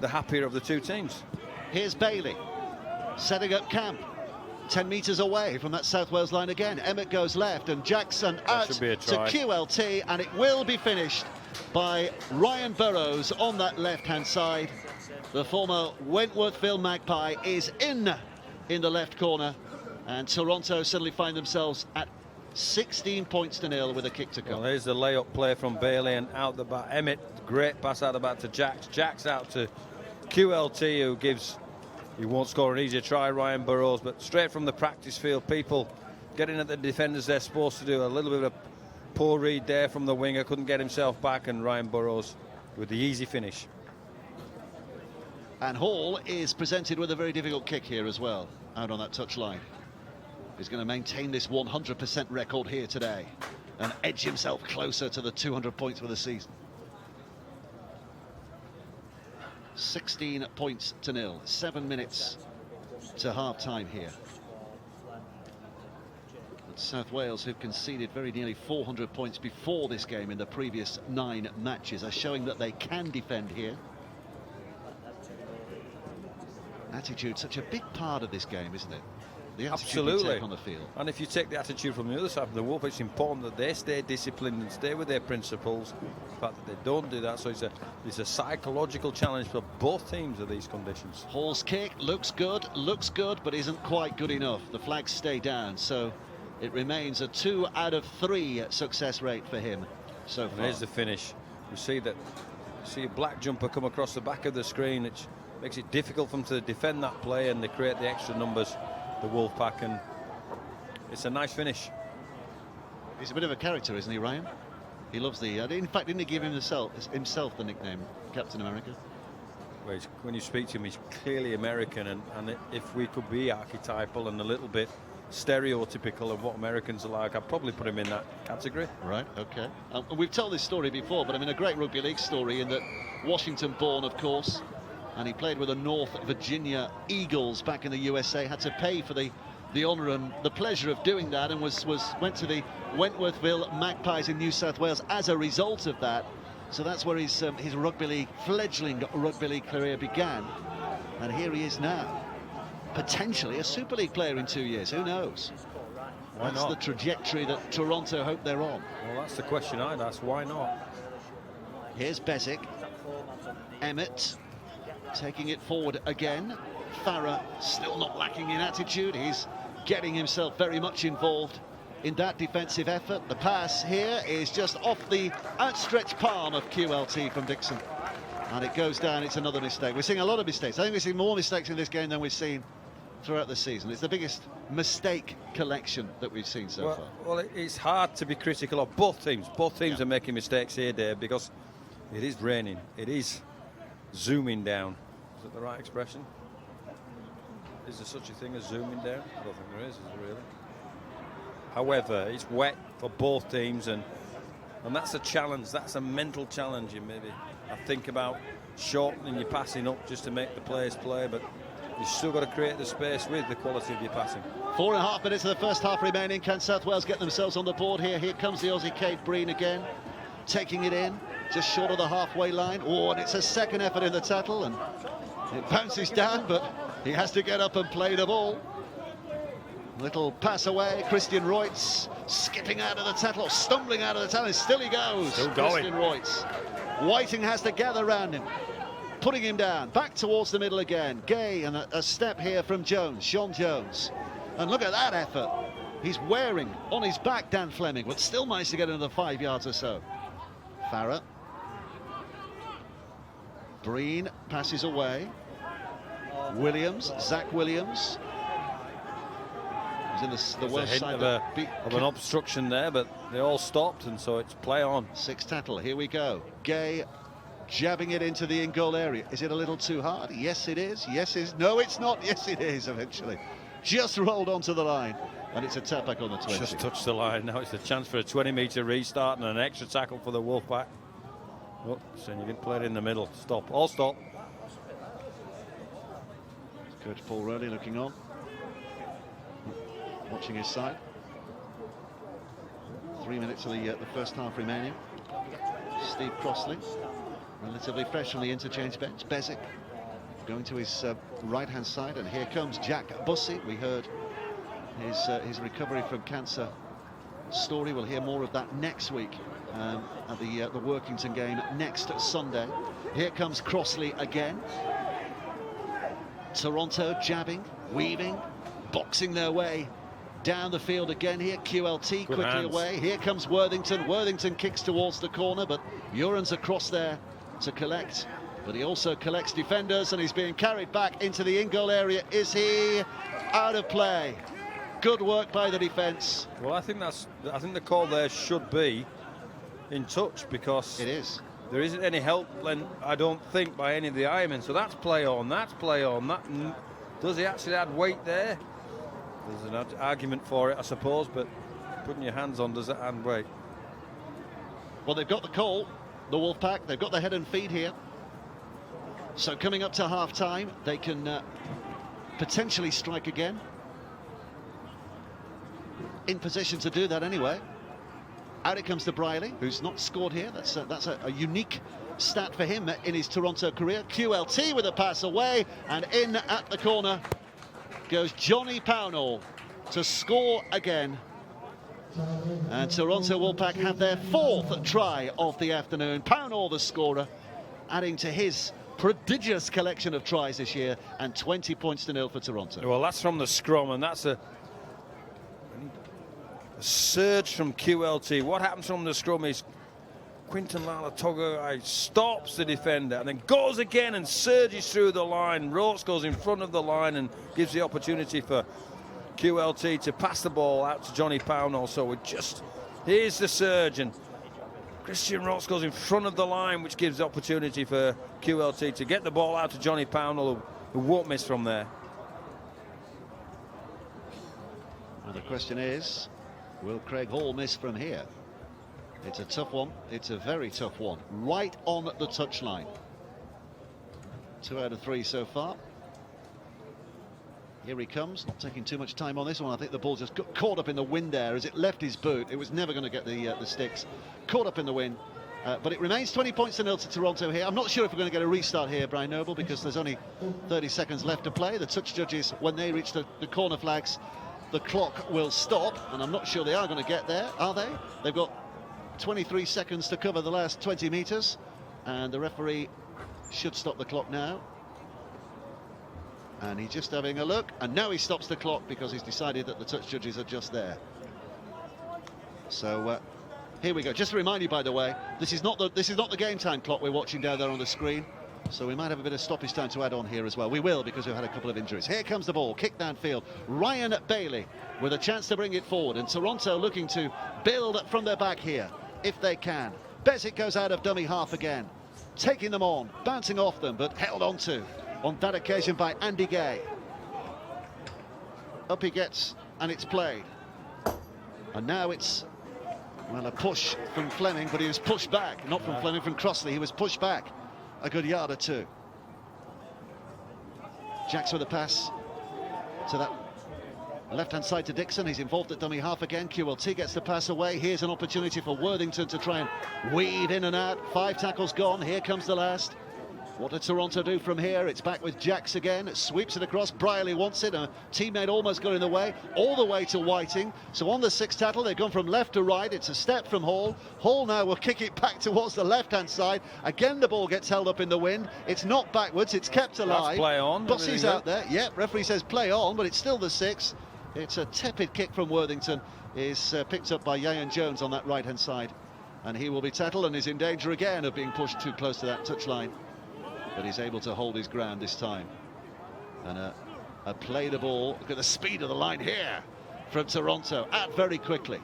the happier of the two teams. Here's Bailey setting up camp 10 metres away from that South Wales line again. Emmett goes left and Jackson out to QLT, and it will be finished by Ryan Burrows on that left-hand side. The former Wentworthville Magpie is in the left corner, and Toronto suddenly find themselves at 16 points to nil with a kick to come. Well, here's the layup play from Bailey, and out the back, Emmett, great pass out the back to Jax. Jax out to QLT, he won't score an easier try, Ryan Burrows, but straight from the practice field, people getting at the defenders they're supposed to do. A little bit of a poor read there from the winger, couldn't get himself back, and Ryan Burrows with the easy finish. And Hall is presented with a very difficult kick here as well, out on that touchline. He's going to maintain this 100% record here today. and edge himself closer to the 200 points for the season. 16 points to nil, 7 minutes to half-time here. But South Wales, who've conceded very nearly 400 points before this game in the previous 9 matches, are showing that they can defend here. Attitude, such a big part of this game, isn't it? The attitude you take on the field. And if you take the attitude from the other side of the Wolf, it's important that they stay disciplined and stay with their principles. The fact that they don't do that, so it's a psychological challenge for both teams of these conditions. Hall's kick looks good, but isn't quite good enough. The flags stay down, so it remains a 2 out of 3 success rate for him so far. There's the finish. We see that. See a black jumper come across the back of the screen, which makes it difficult for them to defend that play, and they create the extra numbers, the Wolfpack, and it's a nice finish. He's a bit of a character, isn't he, Ryan? He loves the... in fact, didn't he give himself the nickname Captain America? Well, when you speak to him, he's clearly American, and if we could be archetypal and a little bit stereotypical of what Americans are like, I'd probably put him in that category. Right, okay. We've told this story before, but I mean, a great rugby league story in that Washington born, of course, and he played with the North Virginia Eagles back in the USA, had to pay for the honour and the pleasure of doing that, and went to the Wentworthville Magpies in New South Wales as a result of that. So that's where his fledgling rugby league career began, and here he is now, potentially a Super League player in 2 years. Who knows? Why that's not? The trajectory that Toronto hope they're on. Well, that's the question I'd ask. Why not? Here's Bezic. Emmett taking it forward again. Farah still not lacking in attitude. He's getting himself very much involved in that defensive effort. The pass here is just off the outstretched palm of QLT from Dixon, and it goes down. It's another mistake. We're seeing a lot of mistakes. I think we've seen more mistakes in this game than we've seen throughout the season. It's the biggest mistake collection that we've seen so far. Well, it's hard to be critical of both teams. Both teams are making mistakes here, Dave, because it is raining. It is zooming down. Is that the right expression? Is there such a thing as zooming down? I don't think there is there really? However, it's wet for both teams, and that's a challenge. That's a mental challenge. You maybe think about shortening your passing up just to make the players play, but you've still got to create the space with the quality of your passing. 4.5 minutes of the first half remaining. Can South Wales get themselves on the board here? Here comes the Aussie Kate Breen again, taking it in, just short of the halfway line. Oh, and it's a second effort in the tackle, and it bounces down, but he has to get up and play the ball. Little pass away. Christian Reutz skipping out of the tackle, stumbling out of the tackle, and still he goes. Still going. Christian Reutz. Whiting has to gather around him, putting him down, back towards the middle again. Gay, and a step here from Jones, Sean Jones. And look at that effort. He's wearing on his back Dan Fleming, but still managed to get another 5 yards or so. Farah. Breen passes away. Williams, Zach Williams. He's in the worst side of an obstruction there, but they all stopped, and so it's play on. 6 tackle, here we go. Gay jabbing it into the in-goal area. Is it a little too hard? Yes, it is. Yes, it is. No, it's not. Yes, it is, eventually. Just rolled onto the line, and it's a tap back on the 20. Just touched the line. Now it's a chance for a 20-metre restart and an extra tackle for the Wolfpack. Oh, so you can play it in the middle. Stop. All stop. Coach Paul Rowley looking on, watching his side. 3 minutes of the first half remaining. Steve Crossley, relatively fresh on the interchange bench. Bezic going to his right-hand side, and here comes Jack Bussey. We heard his recovery from cancer story. We'll hear more of that next week at the Workington game next Sunday. Here comes Crossley again. Toronto jabbing, weaving, boxing their way down the field again here. QLT Good quickly hands. away. Here comes Worthington. Worthington kicks towards the corner, but Uran's across there to collect. But he also collects defenders, and he's being carried back into the in-goal area. Is he out of play? Good work by the defence. Well, I think the call there should be in touch, because It is. there isn't any help, I don't think, by any of the Ironmen. So that's play on. That's play on. Does he actually add weight there? There's an argument for it, I suppose, but putting your hands on, does that add weight? Well, they've got the call, the Wolfpack. They've got the head and feet here. So coming up to half-time, they can potentially strike again. In position to do that anyway. Out it comes to Briley, who's not scored here. That's a unique stat for him in his Toronto career. QLT with a pass away, and in at the corner goes Johnny Pownall to score again. And Toronto Wolfpack have their 4th try of the afternoon. Pownall, the scorer, adding to his prodigious collection of tries this year, and 20 points to 0 for Toronto. Well, that's from the scrum, and that's a surge from QLT. What happens from the scrum is Quinton Lalatoga stops the defender and then goes again and surges through the line. Rorts goes in front of the line and gives the opportunity for QLT to pass the ball out to Johnny Pownall. So here's the surge, and Christian Rorts goes in front of the line, which gives the opportunity for QLT to get the ball out to Johnny Pownall, who won't miss from there. And the question is, will Craig Hall miss from here? It's a tough one. It's a very tough one. Right on the touchline. 2 out of 3 so far. Here he comes, not taking too much time on this one. I think the ball just got caught up in the wind there as it left his boot. It was never going to get the sticks. Caught up in the wind. But it remains 20 points to 0 to Toronto here. I'm not sure if we're going to get a restart here, Brian Noble, because there's only 30 seconds left to play. The touch judges, when they reach the corner flags, the clock will stop, and I'm not sure they are going to get there, are they? They've got 23 seconds to cover the last 20 metres, and the referee should stop the clock now. And he's just having a look, and now he stops the clock because he's decided that the touch judges are just there. So here we go. Just to remind you, by the way, this is not the game time clock we're watching down there on the screen. So we might have a bit of stoppage time to add on here as well. We will, because we've had a couple of injuries. Here comes the ball, kick downfield. Ryan Bailey with a chance to bring it forward, and Toronto looking to build from their back here, if they can. Bezic goes out of dummy half again, taking them on, bouncing off them, but held on to on that occasion by Andy Gay. Up he gets, and it's played. And now it's, well, a push from Fleming, but he was pushed back. Not from Fleming, from Crossley. He was pushed back a good yard or two. Jacks with a pass to that left-hand side to Dixon. He's involved at dummy half again. QLT gets the pass away. Here's an opportunity for Worthington to try and weave in and out. 5 tackles gone. Here comes the last. What did Toronto do from here? It's back with Jacks again. It sweeps it across. Briley wants it. A teammate almost got in the way. All the way to Whiting. So on the 6th tackle, they've gone from left to right. It's a step from Hall. Hall now will kick it back towards the left-hand side. Again, the ball gets held up in the wind. It's not backwards. It's kept alive. That's play on. Bussey's out there. Yep, referee says play on, but it's still the 6. It's a tepid kick from Worthington. Is picked up by Yayan Jones on that right-hand side. And he will be tackled and is in danger again of being pushed too close to that touchline. But he's able to hold his ground this time. And a play the ball. Look at the speed of the line here from Toronto. Out very quickly.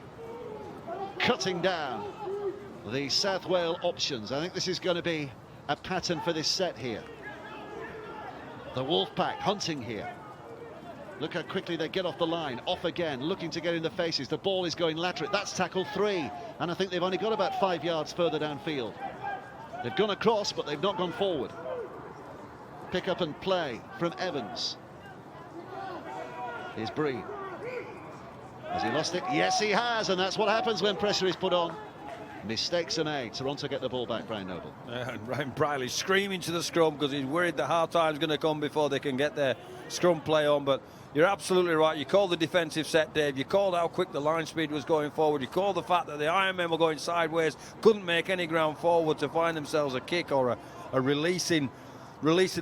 Cutting down the South Wales options. I think this is going to be a pattern for this set here. The Wolfpack hunting here. Look how quickly they get off the line. Off again, looking to get in the faces. The ball is going lateral. That's tackle 3. And I think they've only got about 5 yards further downfield. They've gone across, but they've not gone forward. Pick up and play from Evans. Here's Breen. Has he lost it? Yes, he has, and that's what happens when pressure is put on. Mistakes are made. Toronto get the ball back, Brian Noble. And Ryan Briley screaming to the scrum because he's worried that half time's going to come before they can get their scrum play on. But you're absolutely right. You called the defensive set, Dave. You called how quick the line speed was going forward. You called the fact that the Ironmen were going sideways, couldn't make any ground forward to find themselves a kick or a releasing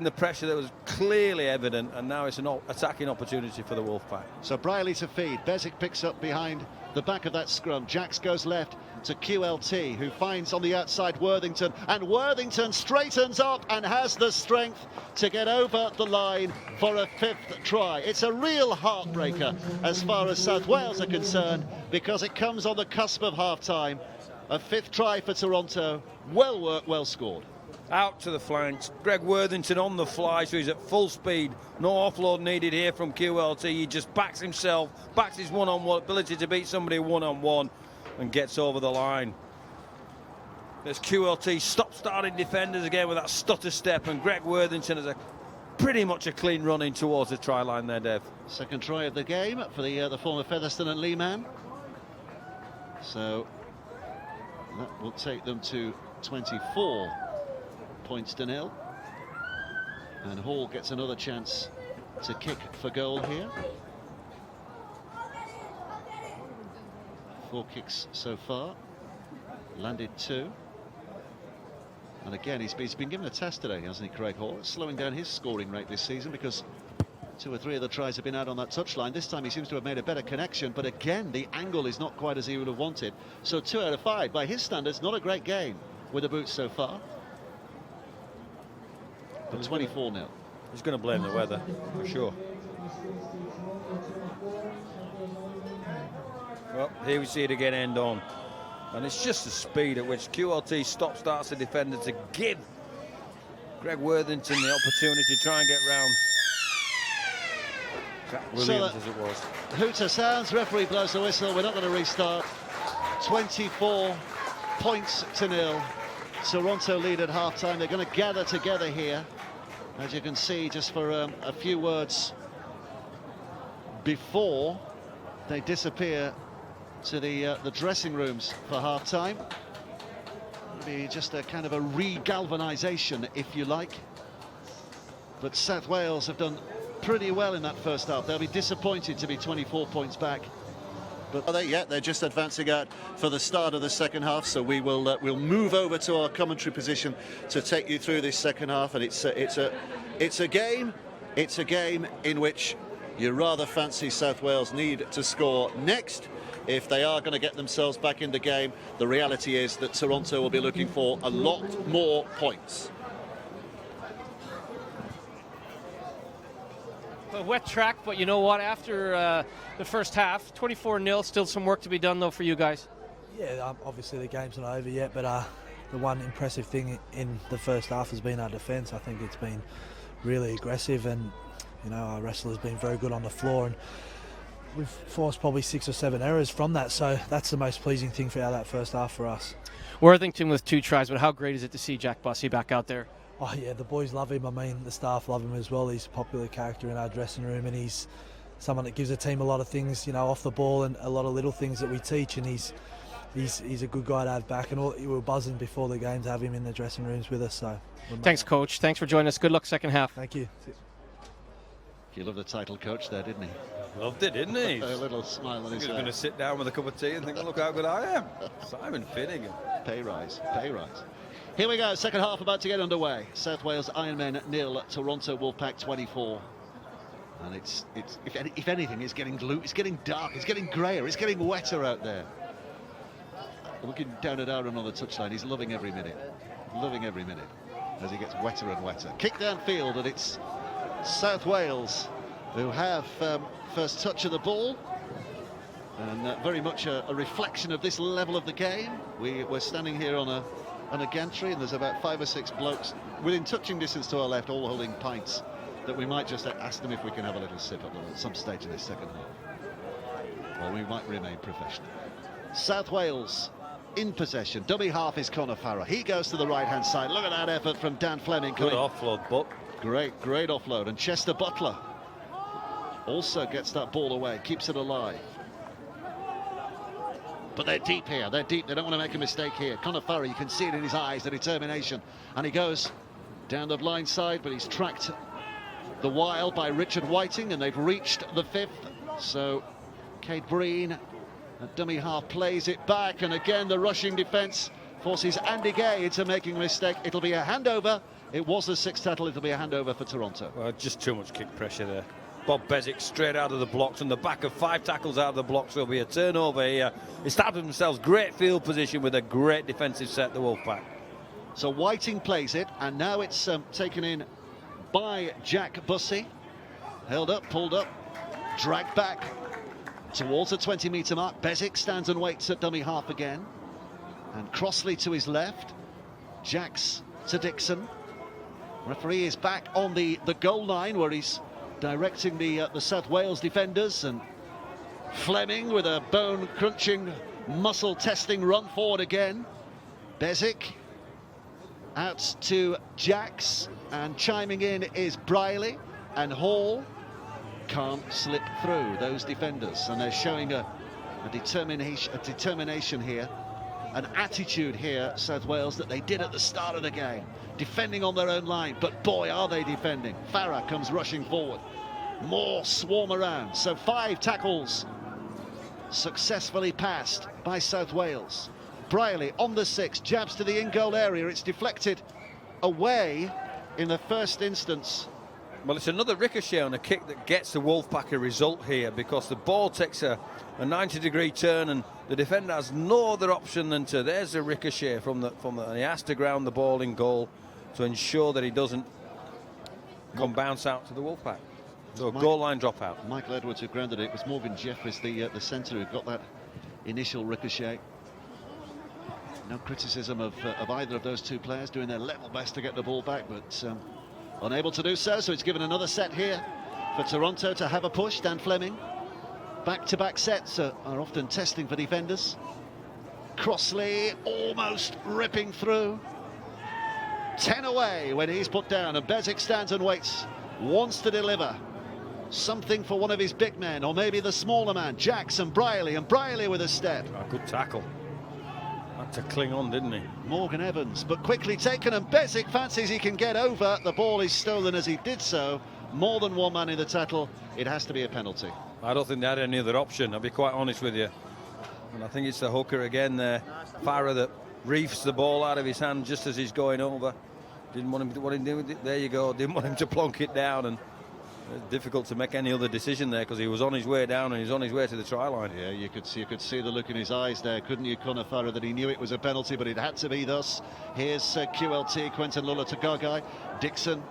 the pressure that was clearly evident, and now it's an attacking opportunity for the Wolfpack. So Briley to feed. Bezic picks up behind the back of that scrum. Jacks goes left to QLT, who finds on the outside Worthington, and Worthington straightens up and has the strength to get over the line for a 5th try. It's a real heartbreaker as far as South Wales are concerned, because it comes on the cusp of half-time. A 5th try for Toronto. Well worked, well scored. Out to the flanks. Greg Worthington on the fly, so he's at full speed. No offload needed here from QLT. He just backs himself, backs his one-on-one ability to beat somebody one-on-one, and gets over the line. There's QLT stop-starting defenders again with that stutter step, and Greg Worthington has pretty much a clean run in towards the try line there, Dev. Second try of the game for the former Featherstone and Lee man. So that will take them to 24 points to nil. And Hall gets another chance to kick for goal here. 4 kicks so far, landed 2. And again, he's been given a test today, hasn't he, Craig Hall? It's slowing down his scoring rate this season because 2 or 3 of the tries have been out on that touchline. This time he seems to have made a better connection, but again, the angle is not quite as he would have wanted. So 2 out of 5, by his standards, not a great game with the boots so far. But 24-0. He's going to blame the weather, for sure. Well, here we see it again, end on. And it's just the speed at which QLT stop-starts the defender to give Greg Worthington the opportunity to try and get round Jack Williams, as it was. Hooter sounds, referee blows the whistle, we're not going to restart. 24 points to nil. Toronto lead at half-time. They're going to gather together here, as you can see, just for a few words before they disappear to the dressing rooms for half-time. Maybe just a kind of a re-galvanisation, if you like. But South Wales have done pretty well in that first half. They'll be disappointed to be 24 points back. But they're just advancing out for the start of the second half. So we will we'll move over to our commentary position to take you through this second half. And it's a game in which you rather fancy South Wales need to score next if they are going to get themselves back in the game. The reality is that Toronto will be looking for a lot more points. A wet track, but you know what? After the first half, 24-0, still some work to be done though for you guys. Yeah, obviously the game's not over yet, but the one impressive thing in the first half has been our defence. I think it's been really aggressive, and you know, our wrestlers been very good on the floor, and we've forced probably 6 or 7 errors from that, so that's the most pleasing thing for that first half for us. Worthington with 2 tries, but how great is it to see Jack Bussey back out there? Oh yeah, the boys love him. I mean, the staff love him as well. He's a popular character in our dressing room, and he's someone that gives the team a lot of things, you know, off the ball, and a lot of little things that we teach, and he's a good guy to have back, and we were buzzing before the game to have him in the dressing rooms with us. So thanks, Coach. Thanks for joining us. Good luck second half. Thank you. He loved the title, Coach, there, didn't he? Loved it, didn't he? A little smile on his face. He's going to sit down with a cup of tea and think, look how good I am. Simon Finnegan. Pay rise, pay rise. Here we go, second half about to get underway. South Wales Ironmen 0, Toronto Wolfpack 24. And it's if anything, it's getting glue, it's getting dark, it's getting greyer, it's getting wetter out there. Looking down at Aaron on the touchline, he's loving every minute as he gets wetter and wetter. Kick downfield, and it's South Wales who have first touch of the ball, and very much a reflection of this level of the game. We're standing here on a gantry, and there's about 5 or 6 blokes within touching distance to our left, all holding pints, that we might just ask them if we can have a little sip at some stage in this second half. Or we might remain professional. South Wales in possession. Dummy half is Conor Farah. He goes to the right-hand side. Look at that effort from Dan Fleming. Good offload, Buck. Great offload. And Chester Butler also gets that ball away, keeps it alive. But they're deep here, they're deep, they don't want to make a mistake here. Conor Farah, you can see it in his eyes, the determination. And he goes down the blind side, but he's tracked the while by Richard Whiting, and they've reached the 5th. So Cade Breen, a dummy half, plays it back, and again the rushing defence forces Andy Gay into making a mistake. It'll be a handover. It was the 6th tackle, it'll be a handover for Toronto. Well, just too much kick pressure there. Bob Bezic straight out of the blocks, and the back of 5 tackles out of the blocks. There'll be a turnover here. Established themselves great field position with a great defensive set, the Wolfpack. So Whiting plays it, and now it's taken in by Jack Bussey. Held up, pulled up, dragged back towards the 20-metre mark. Bezic stands and waits at dummy half again. And Crossley to his left. Jacks to Dixon. Referee is back on the goal line, where he's directing the South Wales defenders, and Fleming with a bone-crunching, muscle-testing run forward again. Bezic out to Jacks, and chiming in is Briley, and Hall can't slip through those defenders, and they're showing a determination here, an attitude here, South Wales, that they did at the start of the game, defending on their own line, but boy are they defending. Farah comes rushing forward, more swarm around, so 5 tackles successfully passed by South Wales. Briley on the 6, jabs to the in-goal area, it's deflected away in the first instance. Well, it's another ricochet on a kick that gets the Wolfpack a result here, because the ball takes a 90-degree turn and the defender has no other option than to, there's a ricochet from the and he has to ground the ball in goal to ensure that he doesn't come bounce out to the Wolfpack. So a goal line dropout. Michael Edwards who grounded it. It was Morgan Jeffries, the centre, who got that initial ricochet. No criticism of either of those two players, doing their level best to get the ball back, but unable to do so. So it's given another set here for Toronto to have a push. Dan Fleming. Back-to-back sets are often testing for defenders. Crossley almost ripping through. 10 away when he's put down, and Bezic stands and waits, wants to deliver something for one of his big men, or maybe the smaller man, Jackson, Briley, and Briley with a step. A good tackle. Had to cling on, didn't he? Morgan Evans, but quickly taken, and Bezic fancies he can get over. The ball is stolen as he did so. More than one man in the tackle. It has to be a penalty. I don't think they had any other option, I'll be quite honest with you. And I think it's the hooker again there, Farah, that reefs the ball out of his hand just as he's going over. Didn't want him to do it. There you go. Didn't want him to plonk it down, and it's difficult to make any other decision there because he was on his way down and he's on his way to the try line. Yeah, you could see the look in his eyes there, couldn't you, Conor Farah, that he knew it was a penalty, but it had to be thus. Here's QLT, Quentin Lula to Gagai. Dixon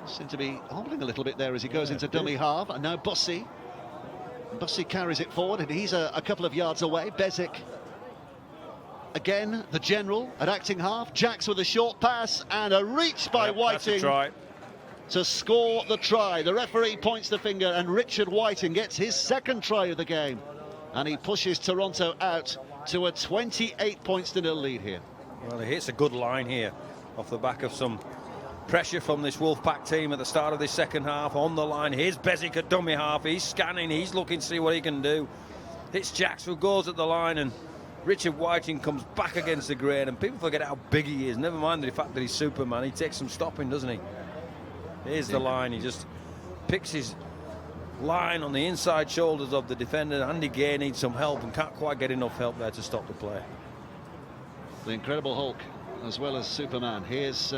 seemed to be hobbling a little bit there as he goes into dummy half, and now Bussy carries it forward, and he's a couple of yards away. Bezic again, the general at acting half. Jacks with a short pass and a reach by Whiting to score the try. The referee points the finger, and Richard Whiting gets his second try of the game, and he pushes Toronto out to a 28 points to 0 lead here. Well, he hits a good line here off the back of some pressure from this Wolfpack team at the start of this second half. On the line, here's Bezic at dummy half. He's scanning, he's looking to see what he can do. Hits Jacks, who goes at the line, and Richard Whiting comes back against the grain, and people forget how big he is. Never mind the fact that he's Superman. He takes some stopping, doesn't he? Here's the line. He just picks his line on the inside shoulders of the defender. Andy Gay needs some help and can't quite get enough help there to stop the play. The Incredible Hulk as well as Superman. Here's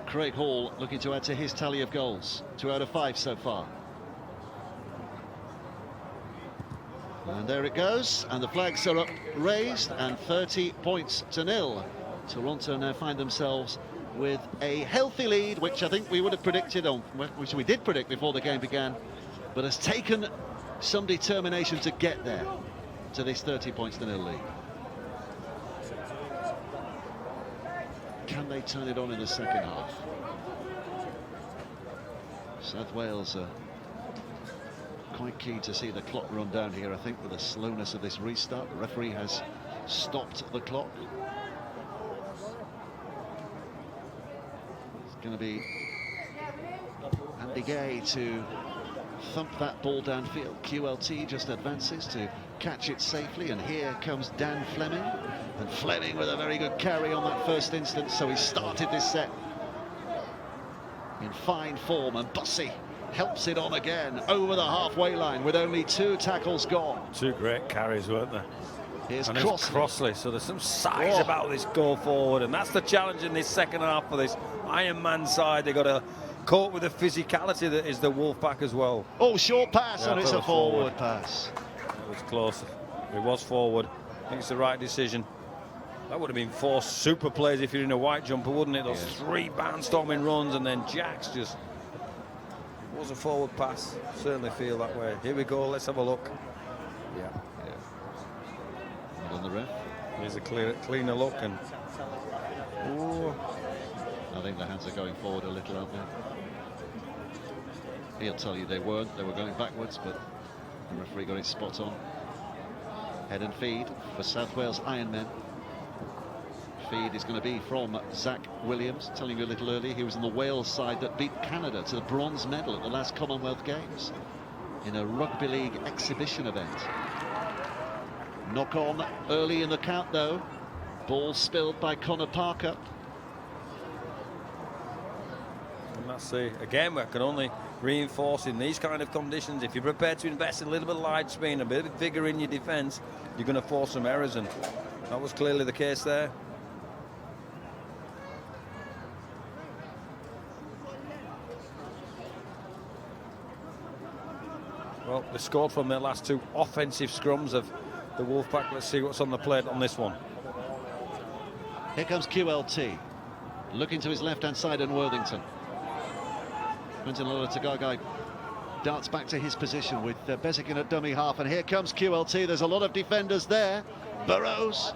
Craig Hall looking to add to his tally of goals. 2 out of 5 so far. And there it goes, and the flags are up raised, and 30 points to 0. Toronto now find themselves with a healthy lead, which I think we would have predicted, which we did predict before the game began, but has taken some determination to get there, to this 30 points to 0 lead. Can they turn it on in the second half? South Wales are quite keen to see the clock run down here, I think, with the slowness of this restart. The referee has stopped the clock. It's going to be Andy Gay to thump that ball downfield. QLT just advances to catch it safely, and here comes Dan Fleming, and Fleming with a very good carry on that first instance. So he started this set in fine form, and Bussy helps it on again over the halfway line with only 2 tackles gone. 2 great carries, weren't there? Here's and Crossley. So there's some size about this go forward, and that's the challenge in this second half for this Ironman side. They've got to cope with the physicality that is the Wolfpack as well. Oh, short pass, and it's a forward pass. It was close. It was forward. I think it's the right decision. That would have been 4 super plays if you're in a white jumper, wouldn't it? Those 3 barnstorming runs, and then Jacks just... It was a forward pass. Certainly feel that way. Here we go. Let's have a look. Yeah. Not on the ref. Here's a cleaner look, and ooh. I think the hands are going forward a little, aren't they? He'll tell you they weren't. They were going backwards, but the referee got it spot on. Head and feed for South Wales Ironmen. feed is going to be from Zach Williams. Telling you a little earlier, he was in the Wales side that beat Canada to the bronze medal at the last Commonwealth Games in a rugby league exhibition event. Knock on early in the count though. Ball spilled by Connor Parker. And that's again, we can only reinforce in these kind of conditions. If you're prepared to invest in a little bit of line speed, a bit of vigor in your defence, you're going to force some errors, and that was clearly the case there. Well, they scored from their last 2 offensive scrums of the Wolfpack. Let's see what's on the plate on this one. Here comes QLT, looking to his left-hand side and Worthington. Quentin Lola-Tagagai darts back to his position with Bezic in at dummy half, and here comes QLT. There's a lot of defenders there. Burrows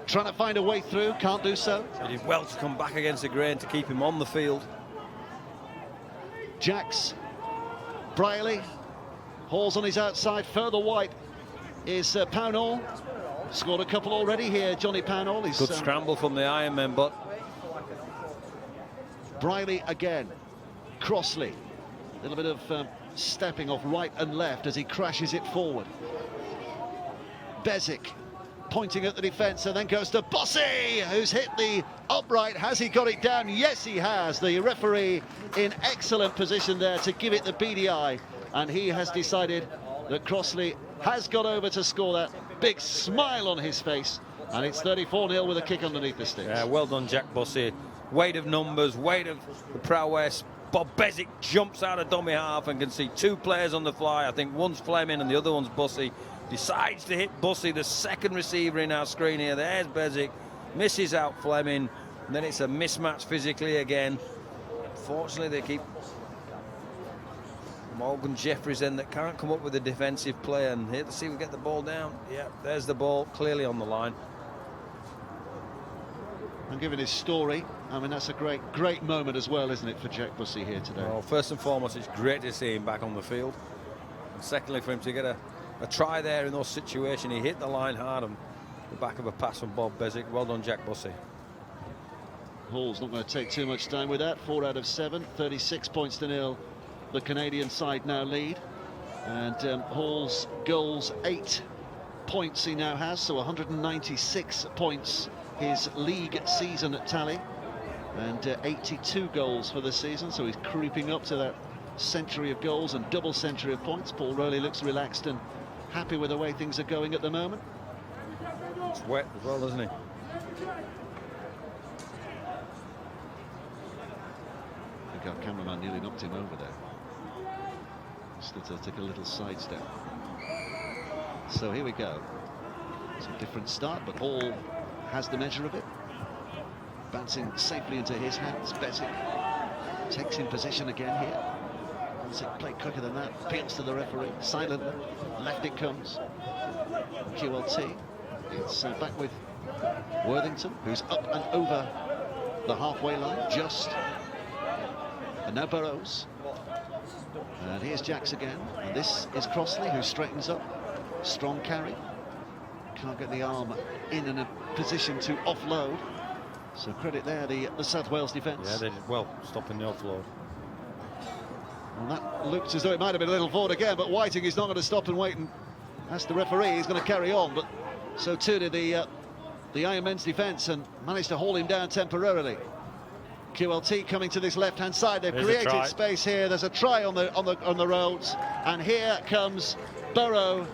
trying to find a way through, can't do so. He did well to come back against the grain to keep him on the field. Jacks, Briley, Hall's on his outside, further wide is Pownall. Scored a couple already here, Johnny Pownall. Good scramble from the Ironmen, but Briley again, Crossley, a little bit of stepping off right and left as he crashes it forward. Bezic pointing at the defence and then goes to Bossy, who's hit the upright. Has he got it down? Yes, he has. The referee in excellent position there to give it the BDI, and he has decided that Crossley has got over to score that. Big smile on his face, and it's 34-0 with a kick underneath the sticks. Yeah, well done, Jack Bossy. Weight of numbers, weight of the prowess. Bob Bezic jumps out of dummy half and can see 2 players on the fly. I think one's Fleming and the other one's Bossy. Decides to hit Bossy, the second receiver in our screen here. There's Bezic, misses out Fleming, and then it's a mismatch physically again. Fortunately, they keep Morgan Jeffries then that can't come up with a defensive play, and here to see we get the ball down. Yeah, there's the ball clearly on the line. And given his story, I mean, that's a great moment as well, isn't it, for Jack Bussey here today? Well, first and foremost, it's great to see him back on the field, and secondly, for him to get a try there in those situations. He hit the line hard on the back of a pass from Bob Bezic. Well done, Jack Bussey. Hall's not going to take too much time with that. 4 out of 7, 36 points to 0. The Canadian side now lead, and Hall's goals 8 points he now has, so 196 points his league season tally, and 82 goals for the season, so he's creeping up to that century of goals and double century of points. Paul Rowley looks relaxed and happy with the way things are going at the moment. It's wet as well, isn't he? I think our cameraman nearly knocked him over there. Still to take a little sidestep. So here we go. It's a different start, but Hall has the measure of it. Bouncing safely into his hands. Bezic takes in position again here. Bezic played quicker than that. Appeals to the referee silently. Left it comes. QLT. It's back with Worthington, who's up and over the halfway line, just. And now Burrows. And here's Jacks again. And this is Crossley, who straightens up. Strong carry. Can't get the arm in a position to offload. So credit there, the South Wales defence. Yeah, they did well stopping the offload. Well, that looked as though it might have been a little forward again, but Whiting is not going to stop and wait and ask the referee. He's going to carry on, but so too did the Ironmen's defence, and managed to haul him down temporarily. QLT coming to this left-hand side. They've created space here. There's a try on the roads, and here comes Burrow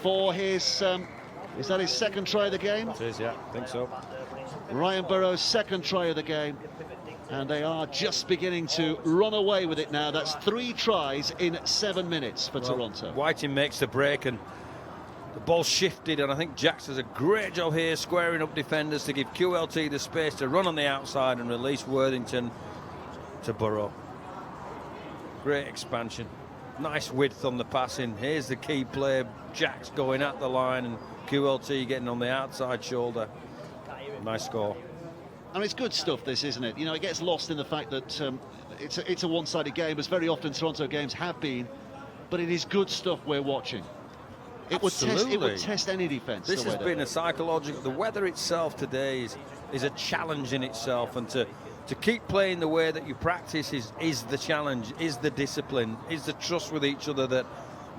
for his. Is that his second try of the game? It is, yeah, I think so. Ryan Burrows' second try of the game, and they are just beginning to run away with it now. That's 3 tries in 7 minutes for Toronto. Whiting makes the break, and the ball shifted, and I think Jacks does a great job here squaring up defenders to give QLT the space to run on the outside and release Worthington to Burrow. Great expansion. Nice width on the passing. Here's the key play. Jacks going at the line and QLT getting on the outside shoulder. Nice score. And it's good stuff, this, isn't it? You know, it gets lost in the fact that it's a one-sided game, as very often Toronto games have been, but it is good stuff we're watching. It would test any defence. This has been a psychological. The weather itself today is a challenge in itself, and to keep playing the way that you practice is the challenge, is the discipline, is the trust with each other that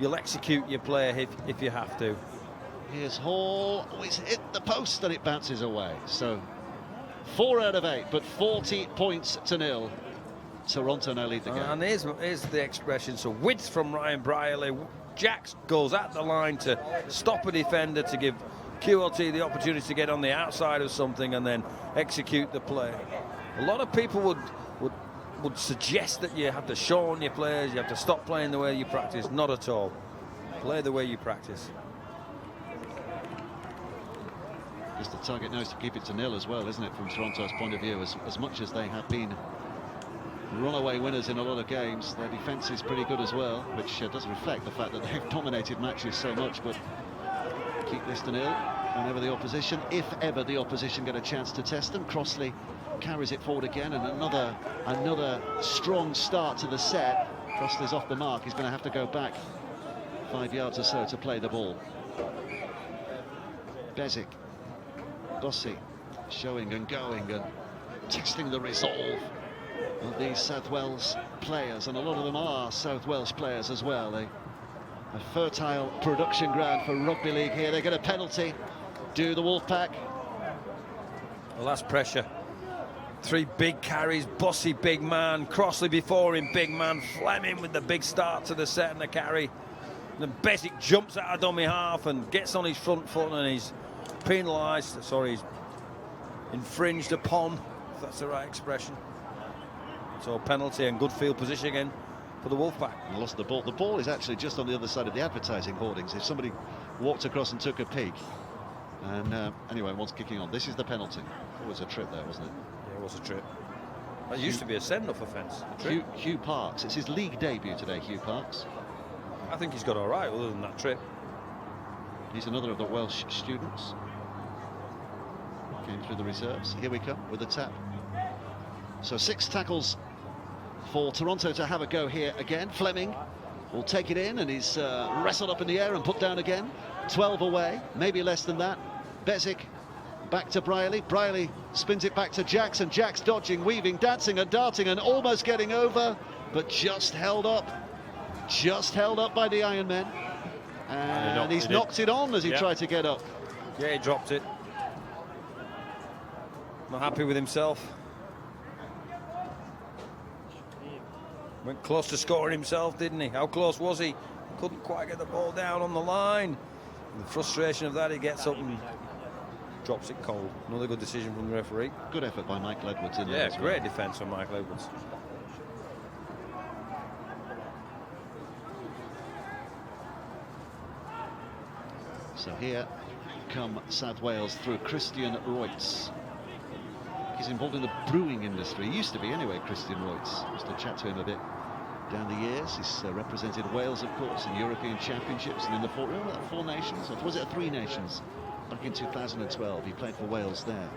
you'll execute your play if you have to. Here's Hall. Oh, it's hit the post and it bounces away. So 4 out of 8, but 40 points to 0. Toronto now lead the game. And here's the expression. So width from Ryan Brierley. Jax goes at the line to stop a defender, to give QLT the opportunity to get on the outside of something and then execute the play. A lot of people would suggest that you have to show on your players, you have to stop playing the way you practice. Not at all. Play the way you practice. Just the target knows to keep it to 0 as well, isn't it, from Toronto's point of view? As much as they have been runaway winners in a lot of games, their defence is pretty good as well, which does reflect the fact that they've dominated matches so much. But keep this to 0 whenever the opposition, if ever the opposition get a chance to test them. Crossley carries it forward again, and another strong start to the set. Crossley's off the mark. He's going to have to go back 5 yards or so to play the ball. Bezic, Dossi showing and going and testing the resolve of these South Wales players, and a lot of them are South Wales players as well. A fertile production ground for rugby league here. They get a penalty. Do the Wolfpack? Well, that's pressure. 3 big carries. Bossy, big man. Crossley before him, big man. Fleming with the big start to the set and the carry. And then Bezic jumps out of dummy half and gets on his front foot, and he's penalised. Sorry, he's infringed upon, if that's the right expression. So penalty and good field position again for the Wolfpack. He lost the ball. The ball is actually just on the other side of the advertising hoardings. If somebody walked across and took a peek. And anyway, one's kicking on. This is the penalty. It was a trip there, wasn't it? Yeah, it was a trip. That used to be a send-off offence. Hugh Parks. It's his league debut today, Hugh Parks. I think he's got all right, other than that trip. He's another of the Welsh students. Came through the reserves. Here we come with the tap. So 6 tackles for Toronto to have a go here again. Fleming will take it in, and he's wrestled up in the air and put down again. 12 away, maybe less than that. Bezic back to Brierley. Brierley spins it back to Jackson. Jax dodging, weaving, dancing and darting and almost getting over, but just held up. Just held up by the Ironmen. And he's knocked it on as he tried to get up. Yeah, he dropped it. Not happy with himself. Went close to scoring himself, didn't he? How close was he? Couldn't quite get the ball down on the line. The frustration of that, he gets up and drops it cold. Another good decision from the referee. Good effort by Michael Edwards in there as well. Great defence from Michael Edwards. So here come South Wales through Christian Reutz. He's involved in the brewing industry. He used to be anyway, Christian Reutz. Used to chat to him a bit down the years. He's represented Wales, of course, in European Championships and in the Four Nations, or was it 3 Nations? Back in 2012, he played for Wales there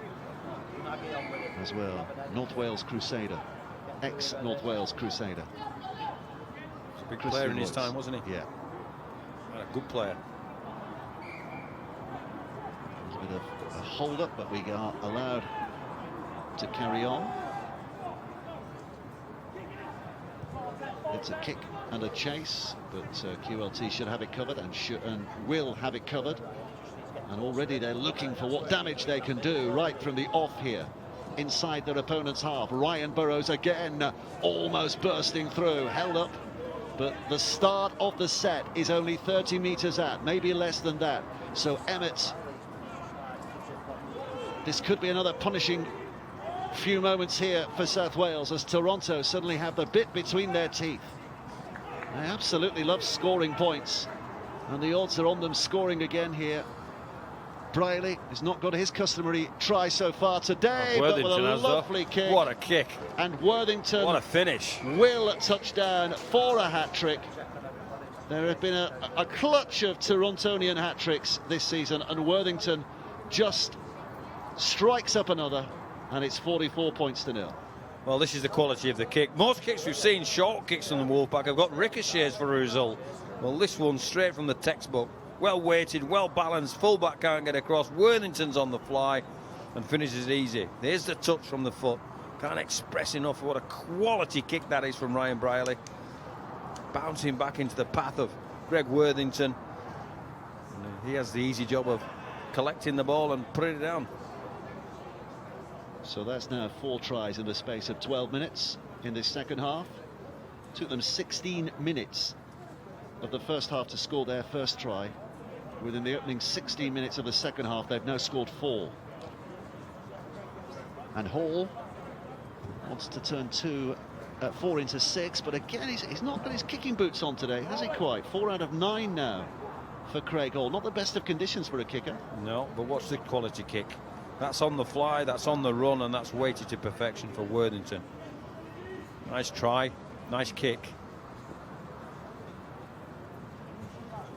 as well. North Wales Crusader, ex-North Wales Crusader. He's a big player in his time, wasn't he? Yeah. A good player. A bit of a hold-up, but we are allowed to carry on. It's a kick and a chase, but QLT should have it covered and will have it covered. And already they're looking for what damage they can do right from the off here, inside their opponent's half. Ryan Burrows again, almost bursting through, held up. But the start of the set is only 30 metres out, maybe less than that. So Emmett, this could be another punishing few moments here for South Wales as Toronto suddenly have the bit between their teeth. They absolutely love scoring points, and the odds are on them scoring again here. Brierley has not got his customary try so far today, but with a lovely kick. What a kick. And Worthington, what a finish, will touch down for a hat-trick. There have been a clutch of Torontonian hat-tricks this season, and Worthington just strikes up another, and it's 44 points to 0. Well, this is the quality of the kick. Most kicks we've seen, short kicks from the Wolfpack, have got ricochets for a result. Well, this one straight from the textbook, well weighted, well balanced. Fullback can't get across. Worthington's on the fly and finishes easy. There's the touch from the foot. Can't express enough what a quality kick that is from Ryan Brierley. Bouncing back into the path of Greg Worthington. He has the easy job of collecting the ball and putting it down. So that's now 4 tries in the space of 12 minutes in this second half. Took them 16 minutes of the first half to score their first try. Within the opening 16 minutes of the second half, they've now scored 4. And Hall wants to turn 4 into 6, but again, he's not got his kicking boots on today, has he quite? 4 out of 9 now for Craig Hall. Not the best of conditions for a kicker. No, but what's the quality kick? That's on the fly, that's on the run, and that's weighted to perfection for Worthington. Nice try, nice kick.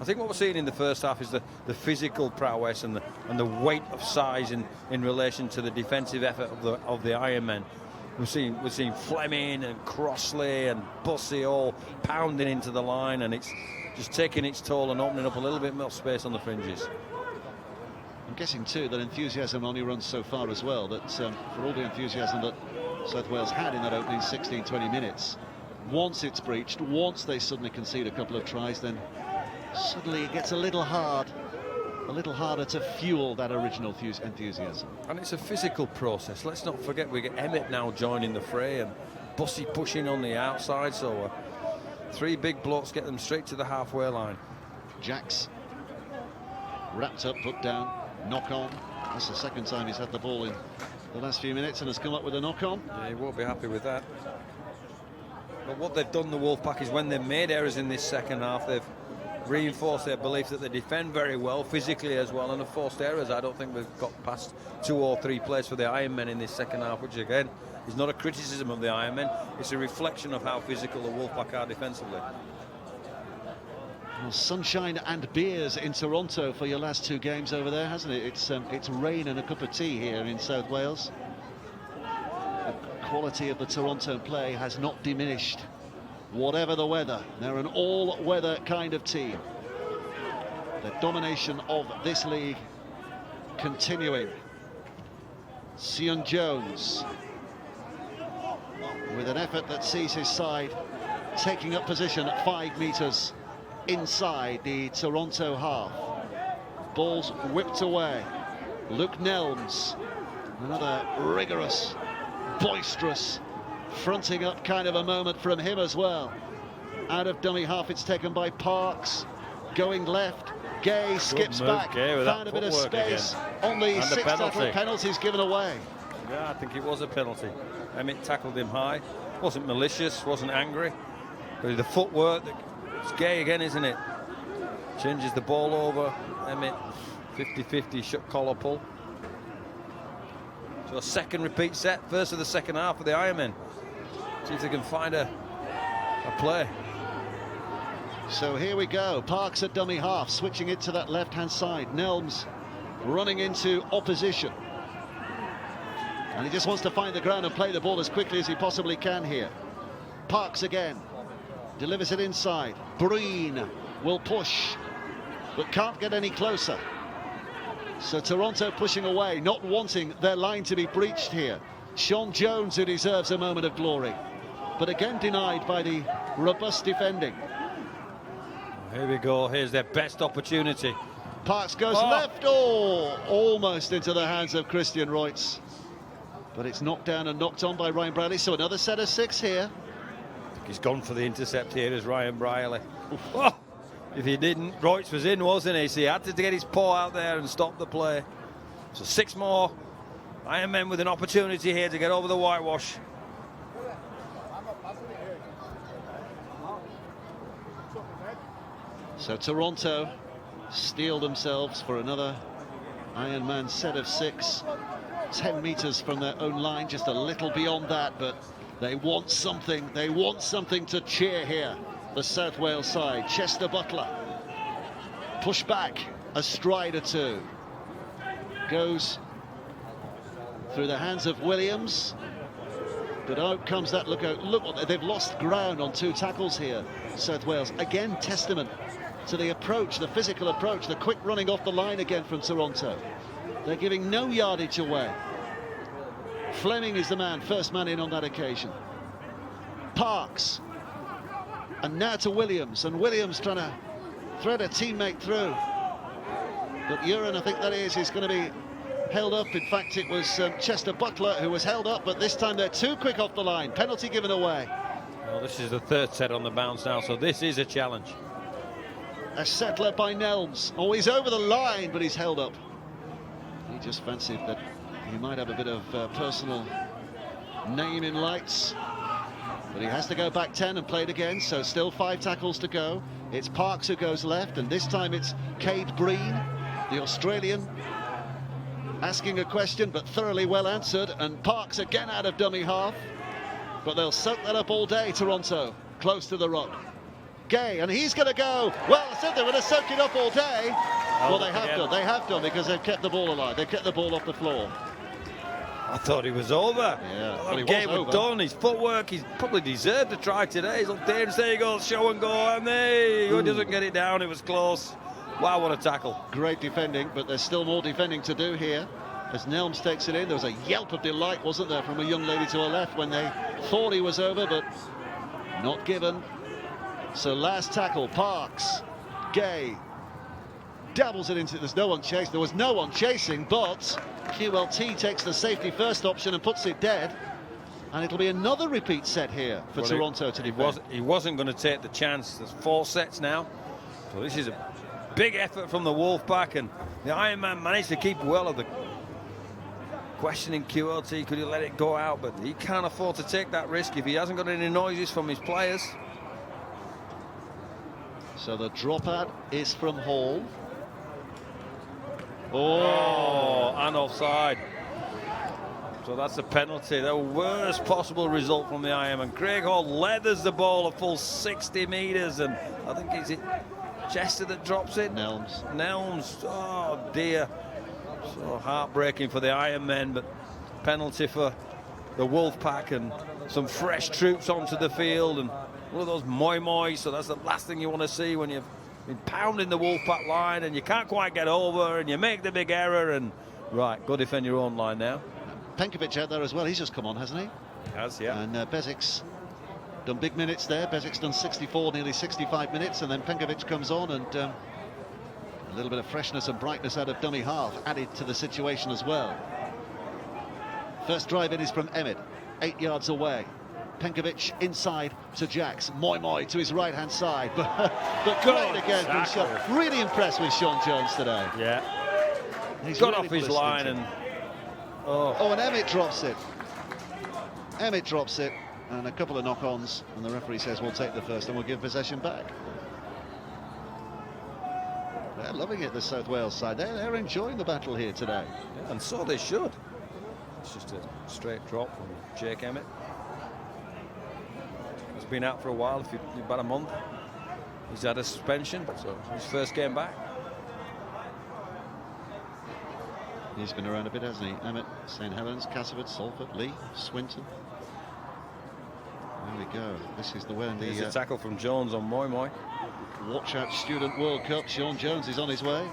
I think what we're seeing in the first half is the physical prowess and the weight of size in relation to the defensive effort of the Ironmen. We're seeing Fleming and Crossley and Bussey all pounding into the line, and it's just taking its toll and opening up a little bit more space on the fringes. I'm guessing too that enthusiasm only runs so far as well, that for all the enthusiasm that South Wales had in that opening 16-20 minutes, once it's breached, once they suddenly concede a couple of tries, then suddenly it gets a little harder to fuel that original enthusiasm. And it's a physical process. Let's not forget we get Emmett now joining the fray and Bussey pushing on the outside, so 3 big blocks get them straight to the halfway line. Jacks wrapped up, put down, knock on. That's the second time he's had the ball in the last few minutes and has come up with a knock on. Yeah, he won't be happy with that. But what they've done, the Wolfpack, is when they've made errors in this second half, they've reinforced their belief that they defend very well, physically as well, and have forced errors. I don't think we've got past 2 or 3 plays for the Ironmen in this second half, which again is not a criticism of the Ironmen, it's a reflection of how physical the Wolfpack are defensively. Well, sunshine and beers in Toronto for your last 2 games over there, hasn't it? It's rain and a cup of tea here in South Wales. The quality of the Toronto play has not diminished, whatever the weather. They're an all-weather kind of team. The domination of this league continuing. Sion Jones with an effort that sees his side taking up position at 5 metres inside the Toronto half. Ball's whipped away. Luke Nelms, another rigorous, boisterous, fronting up kind of a moment from him as well. Out of dummy half, it's taken by Parks, going left. Gay skips back, found a bit of space on the 6 tackle. Penalties given away. Yeah, I think it was a penalty. Emmett tackled him high. Wasn't malicious, wasn't angry. But the footwork, it's Gay again, isn't it? Changes the ball over. Emmett, 50-50 shut collar pull. So a second repeat set, first of the second half for the Ironmen. See if they can find a play. So here we go. Parks at dummy half, switching it to that left-hand side. Nelms running into opposition. And he just wants to find the ground and play the ball as quickly as he possibly can here. Parks again. Delivers it inside. Breen will push, but can't get any closer. So Toronto pushing away, not wanting their line to be breached here. Sean Jones, who deserves a moment of glory, but again denied by the robust defending. Here we go, here's their best opportunity. Parks goes left, almost into the hands of Christian Reutz. But it's knocked down and knocked on by Ryan Brierley, so another set of 6 here. He's gone for the intercept here as Ryan Brierley. Oh, if he didn't, Reutz was in, wasn't he? So he had to get his paw out there and stop the play. So 6 more. Ironmen with an opportunity here to get over the whitewash. So Toronto steel themselves for another Ironman set of 6. 10 metres from their own line, just a little beyond that, but they want something. They want something to cheer here. The South Wales side. Chester Butler. Push back, a stride or 2. Goes through the hands of Williams. But out comes that lookout. Look, they've lost ground on 2 tackles here, South Wales. Again, testament to the approach, the physical approach, the quick running off the line again from Toronto. They're giving no yardage away. Fleming is the man, first man in on that occasion. Parks. And now to Williams, and Williams trying to thread a teammate through. But Uren, I think that is going to be held up. In fact, it was Chester Butler who was held up, but this time they're too quick off the line. Penalty given away. Well, this is the 3rd set on the bounce now, so this is a challenge. A settler by Nelms. Oh, he's over the line, but he's held up. He just fancied that he might have a bit of personal name in lights. But he has to go back 10 and play it again, so still 5 tackles to go. It's Parks who goes left, and this time it's Cade Breen, the Australian, asking a question, but thoroughly well answered, and Parks again out of dummy half. But they'll soak that up all day, Toronto, close to the rock. Gay, and he's going to go. Well, I said they were going to soak it up all day. Well, they have done, because they've kept the ball alive. They've kept the ball off the floor. I thought he was over. Yeah, well, he Game was was over. Done. His footwork, he's probably deserved a try today. He's up there, there he goes, show and go, and there he doesn't get it down. It was close. Wow, what a tackle. Great defending, but there's still more defending to do here. As Nelms takes it in, there was a yelp of delight, wasn't there, from a young lady to her left when they thought he was over, but not given. So last tackle, Parks, Gay, dabbles it into, there's no one chasing, there was no one chasing, but QLT takes the safety first option and puts it dead, and it'll be another repeat set here for Toronto to defend. He wasn't going to take the chance. There's 4 sets now, so this is a big effort from the Wolfpack, and the Ironman managed to keep well of the questioning QLT, could he let it go out, but he can't afford to take that risk if he hasn't got any noises from his players. So the dropout is from Hall. Oh, and offside. So that's a penalty. The worst possible result from the Ironman. Craig Hall leathers the ball a full 60 metres, and I think is it Chester that drops it? Nelms. Oh dear. So heartbreaking for the Ironmen, but penalty for the Wolfpack, and some fresh troops onto the field, and one of those moi, so that's the last thing you want to see when you've been pounding the Wolfpack line and you can't quite get over and you make the big error, and right, go defend your own line now. Penkovic out there as well, he's just come on, hasn't he? He has, yeah. And Bezic's done big minutes there. Bezic's done 64, nearly 65 minutes, and then Penkovic comes on, and a little bit of freshness and brightness out of dummy half added to the situation as well. First drive in is from Emmett, 8 yards away. Penkovic inside to Jax. Moi to his right-hand side. But great again from Sean. Really impressed with Sean Jones today. Yeah. He's got really off his put a line stint in. and... Oh, and Emmett drops it. Emmett drops it. And a couple of knock-ons. And the referee says we'll take the first and we'll give possession back. They're loving it, the South Wales side. They're enjoying the battle here today. Yeah, and so they should. It's just a straight drop from Jake Emmett. He's been out for a while, about a month. He's had a suspension, so his first game back. He's been around a bit, hasn't he? Emmett, St Helens, Castleford, Salford, Lee, Swinton. There we go. This is the way. There's a tackle from Jones on Moi. Watch out, Student World Cup. Sean Jones is on his way.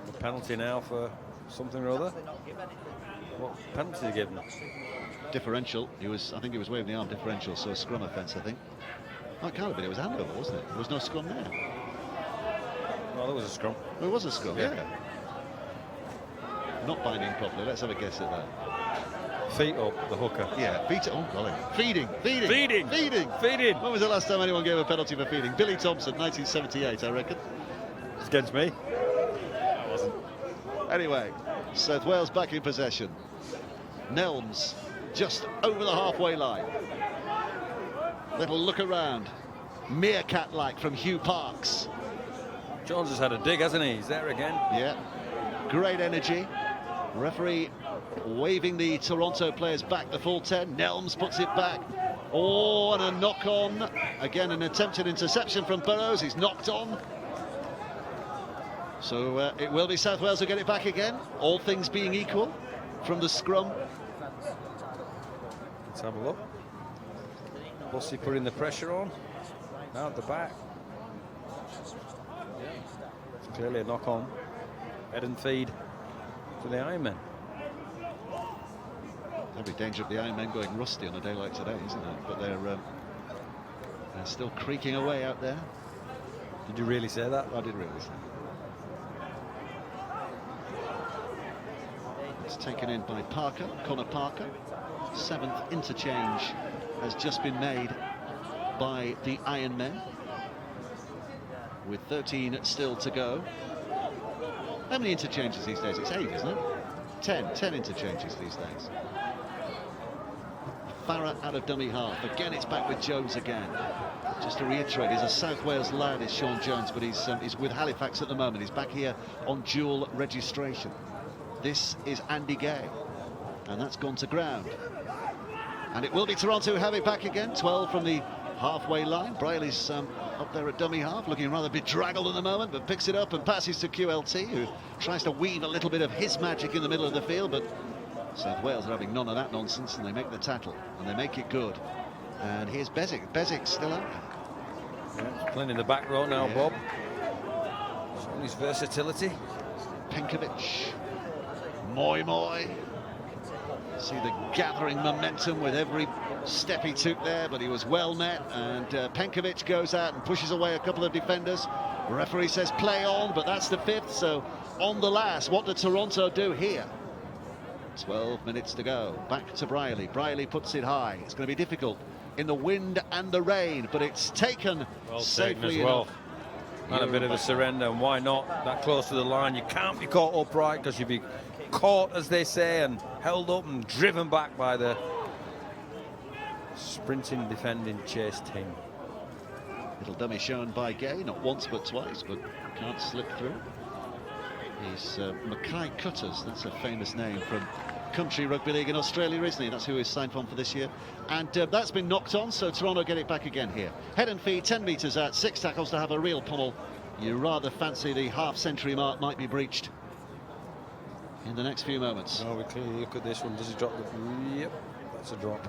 The penalty now for something or other. What penalty did he give him? Differential. I think he was waving the arm differential, so a scrum offence, I think. Oh, it can't have been. It was handover, wasn't it? There was no scrum there. Well, there was a scrum. Well, it was a scrum, yeah. Not binding properly. Let's have a guess at that. Feet up, the hooker. Yeah, feet up. Oh, golly. Feeding. Feeding. When was the last time anyone gave a penalty for feeding? Billy Thompson, 1978, I reckon. It's against me. That wasn't. Anyway, South Wales back in possession. Nelms just over the halfway line. Little look around. Meerkat-like from Hugh Parks. Jones has had a dig, hasn't he? He's there again. Yeah. Great energy. Referee waving the Toronto players back the full 10. Nelms puts it back. Oh, and a knock on. Again, an attempted interception from Burrows. He's knocked on. So it will be South Wales who get it back again. All things being equal from the scrum. Let's have a look. Bussy putting the pressure on. Now at the back. Yeah. It's clearly a knock on. Head and feed to the Ironmen. Every danger of the Ironmen going rusty on a day like today, isn't it? But they're still creaking away out there. Did you really say that? I did really say that. It's taken in by Parker, Connor Parker. 7th interchange has just been made by the Ironmen, with 13 still to go. How many interchanges these days? It's 8, isn't it? 10 interchanges these days. Farah out of dummy half. Again, it's back with Jones again. Just to reiterate, he's a South Wales lad, is Sean Jones, but he's with Halifax at the moment. He's back here on dual registration. This is Andy Gay, and that's gone to ground. And it will be Toronto who have it back again. 12 from the halfway line. Briley's up there at dummy half, looking rather bedraggled at the moment, but picks it up and passes to QLT, who tries to weave a little bit of his magic in the middle of the field, but South Wales are having none of that nonsense, and they make the tackle, and they make it good. And here's Bezic. Bezic's still out. Yeah, playing in the back row now, yeah. Bob. Showing his versatility. Penkovic. Moy. See the gathering momentum with every step he took there, but he was well met, and Penkovic goes out and pushes away a couple of defenders. The referee says play on, but that's the 5th, so on the last. What did Toronto do here? 12 minutes to go. Back to Briley. Briley puts it high. It's going to be difficult in the wind and the rain, but it's taken well safely as well. enough. And a bit of a surrender, and why not? That close to the line, you can't be caught upright, because you'd be caught, as they say, and held up and driven back by the sprinting, defending chase team. Little dummy shown by Gay, not once but twice, but can't slip through. He's Mackay Cutters, that's a famous name from country rugby league in Australia, isn't he? That's who he's signed on for this year. And that's been knocked on, so Toronto get it back again here. Head and feed, 10 metres out, 6 tackles to have a real pummel. You rather fancy the half-century mark might be breached in the next few moments. Oh, we clearly look at this one. Does he drop the... Yep, that's a drop.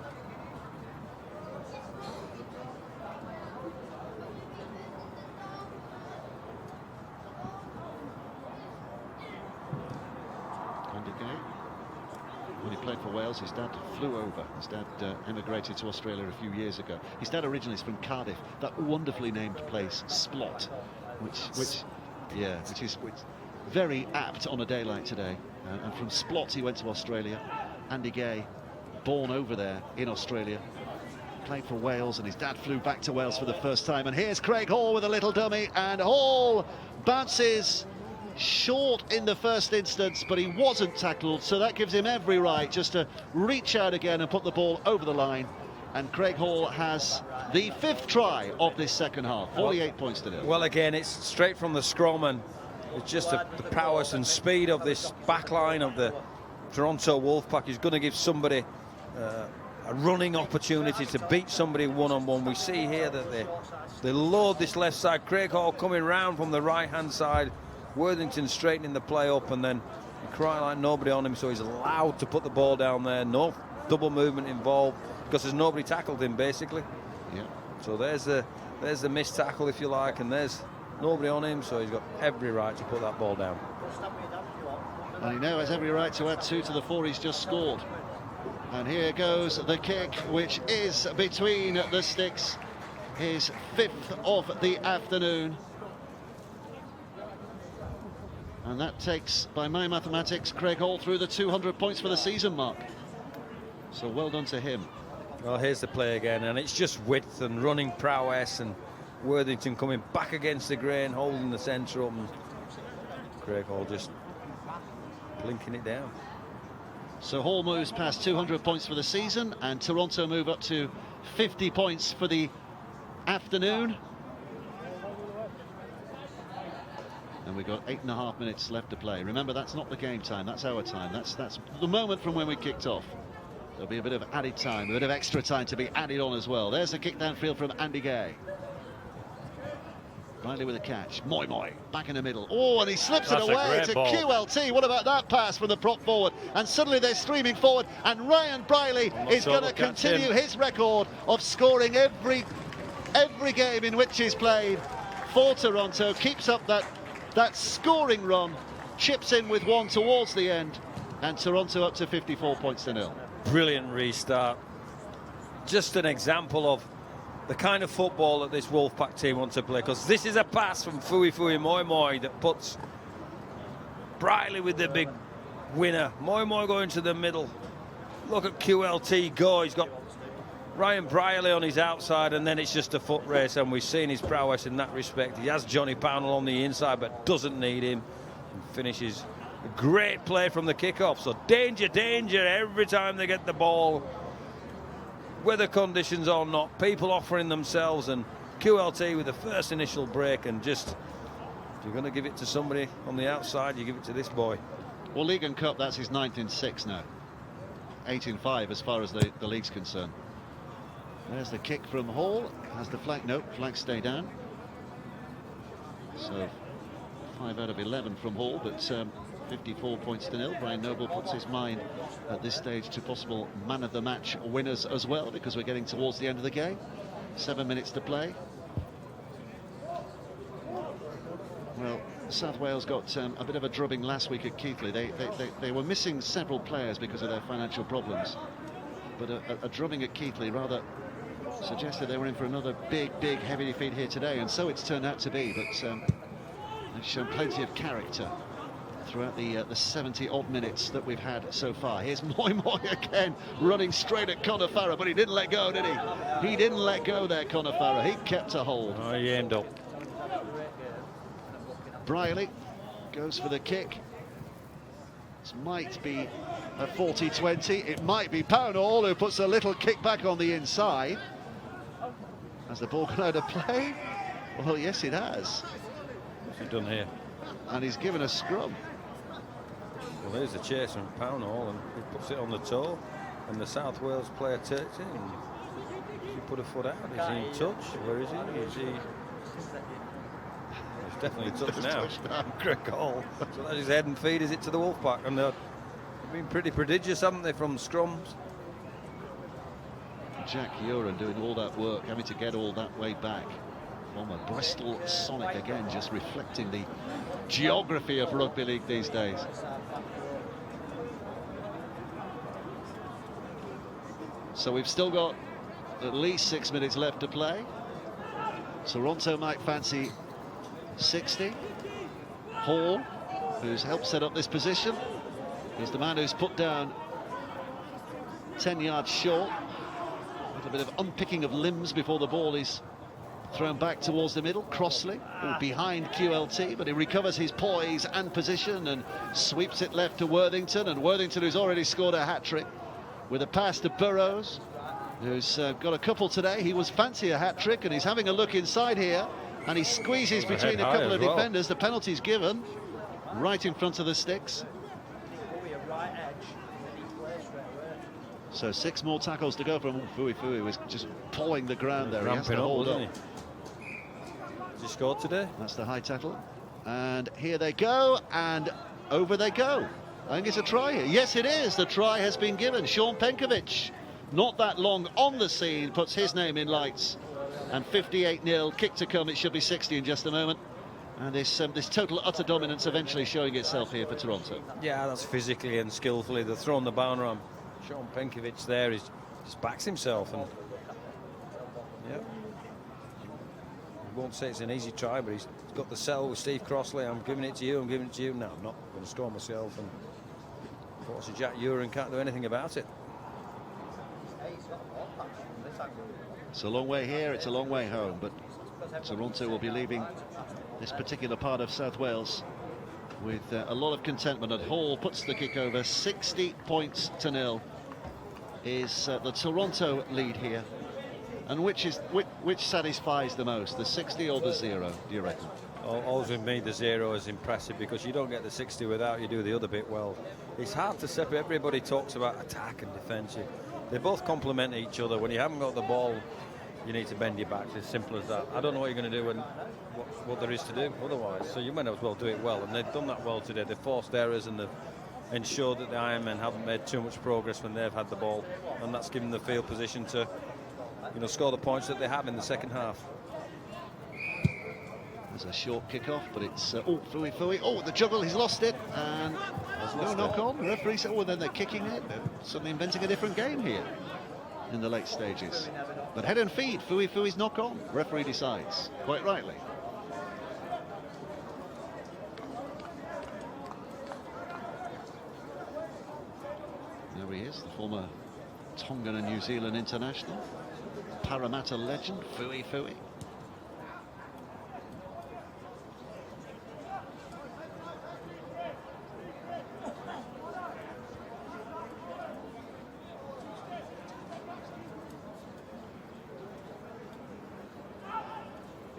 When he played for Wales, his dad flew over. His dad emigrated to Australia a few years ago. His dad originally is from Cardiff, that wonderfully named place, Splot, which is very apt on a day like today. And from Splot he went to Australia. Andy Gay, born over there in Australia, played for Wales, and his dad flew back to Wales for the first time. And here's Craig Hall with a little dummy, and Hall bounces short in the first instance, but he wasn't tackled, so that gives him every right just to reach out again and put the ball over the line. And Craig Hall has the 5th try of this second half, 48 points to nil. Well, again, it's straight from the scrum, and it's just the prowess and speed of this back line of the Toronto Wolfpack is going to give somebody a running opportunity to beat somebody one-on-one. We see here that they load this left side. Craig Hall coming round from the right-hand side. Worthington straightening the play up, and then he cry like nobody on him, so he's allowed to put the ball down there. No double movement involved, because there's nobody tackled him, basically. Yeah. So there's the missed tackle, if you like, and there's nobody on him, so he's got every right to put that ball down. And he now has every right to add 2 to the 4 he's just scored. And here goes the kick, which is between the sticks. His 5th of the afternoon. And that takes, by my mathematics, Craig Hall through the 200 points for the season mark. So well done to him. Well, here's the play again, and it's just width and running prowess, and Worthington coming back against the grain, holding the centre up, and Craig Hall just blinking it down. So Hall moves past 200 points for the season, and Toronto move up to 50 points for the afternoon. And we've got 8.5 minutes left to play. Remember, that's not the game time, that's our time. That's the moment from when we kicked off. There'll be a bit of added time, a bit of extra time to be added on as well. There's a kick downfield from Andy Gay. Briley with a catch. Moi back in the middle. Oh, and he slips That's it away to ball. QLT. What about that pass from the prop forward? And suddenly they're streaming forward, and Ryan Briley is going to continue his record of scoring every game in which he's played for Toronto. Keeps up that scoring run, chips in with one towards the end, and Toronto up to 54 points to 0. Brilliant restart. Just an example of the kind of football that this Wolfpack team want to play, because this is a pass from Fui Moi that puts Briley with the big winner. Moi going to the middle. Look at QLT go. He's got Ryan Briley on his outside, and then it's just a foot race, and we've seen his prowess in that respect. He has Johnny Pownell on the inside, but doesn't need him, and finishes a great play from the kickoff. So danger every time they get the ball. Weather conditions or not, people offering themselves, and QLT with the first initial break, and just, if you're going to give it to somebody on the outside, you give it to this boy. Well, League and Cup, that's his 9th in 6 now. 8 in 5 as far as the league's concerned. There's the kick from Hall. Has the flag? Nope, flag stay down. So 5 out of 11 from Hall, but 54 points to 0. Brian Noble puts his mind at this stage to possible man of the match winners as well, because we're getting towards the end of the game. 7 minutes to play. Well, South Wales got a bit of a drubbing last week at Keighley. They were missing several players because of their financial problems, but a drubbing at Keighley rather suggested they were in for another big heavy defeat here today, and so it's turned out to be. But they've shown plenty of character throughout the 70-odd minutes that we've had so far. Here's Moi again, running straight at Conor Farrer, but he didn't let go, did he? He didn't let go there, Conor Farrer. He kept a hold. Oh, he aimed up. Briley goes for the kick. This might be a 40-20. It might be Pownell who puts a little kick back on the inside. Has the ball gone out of play? Well, yes, it has. What's he done here? And he's given a scrum. Well, there's the chase from Pownell, and he puts it on the toe, and the South Wales player takes it, and he put a foot out. Is he in touch? Where is he? Is he... He's definitely in touch now. Greg Hall. So that's his head and feet, is it, to the Wolfpack? And they've been pretty prodigious, haven't they, from scrums? Jack Uren doing all that work, having to get all that way back. Former Bristol Sonic again, just reflecting the geography of rugby league these days. So we've still got at least 6 minutes left to play. Toronto might fancy 60. Hall, who's helped set up this position, is the man who's put down 10 yards short. With a bit of unpicking of limbs before the ball is thrown back towards the middle. Crossley, behind QLT, but he recovers his poise and position and sweeps it left to Worthington, and Worthington, who's already scored a hat-trick, with a pass to Burrows, who's got a couple today. He was fancy a hat-trick, and he's having a look inside here, and he squeezes between a couple of defenders. The penalty's given right in front of the sticks. So 6 more tackles to go from Fui, who was just pawing the ground there. He has to hold up. Has he scored today? That's the high tackle. And here they go, and over they go. I think it's a try here. Yes, it is. The try has been given. Sean Penkovic, not that long on the scene, puts his name in lights. And 58-0, kick to come. It should be 60 in just a moment. And this total utter dominance eventually showing itself here for Toronto. Yeah, that's physically and skillfully. They're throwing the boundary on. Sean Penkovic there just backs himself, and yeah, I won't say it's an easy try, but he's got the sell with Steve Crossley. I'm giving it to you. No, I'm not going to score myself. And unfortunately, Jack Uren can't do anything about it. It's a long way here. It's a long way home, but Toronto will be leaving this particular part of South Wales with a lot of contentment. And Hall puts the kick over. 60 points to 0 is the Toronto lead here. And which satisfies the most, the 60 or the 0, do you reckon? Always with me, the 0 is impressive, because you don't get the 60 without you do the other bit well. It's hard to separate. Everybody talks about attack and defence. They both complement each other. When you haven't got the ball, you need to bend your back. It's as simple as that. I don't know what you're going to do and what there is to do otherwise. So you might as well do it well, and they've done that well today. They've forced errors and they've ensured that the Ironmen haven't made too much progress when they've had the ball, and that's given the field position to, score the points that they have in the second half. There's a short kick-off, but it's Fui. Oh, the juggle, he's lost it, and no knock on. The referee said, oh, then they're kicking it. They're suddenly inventing a different game here in the late stages. But head and feet, Fui's knock on. Referee decides, quite rightly. There he is, the former Tongan and New Zealand international, Parramatta legend, Fui.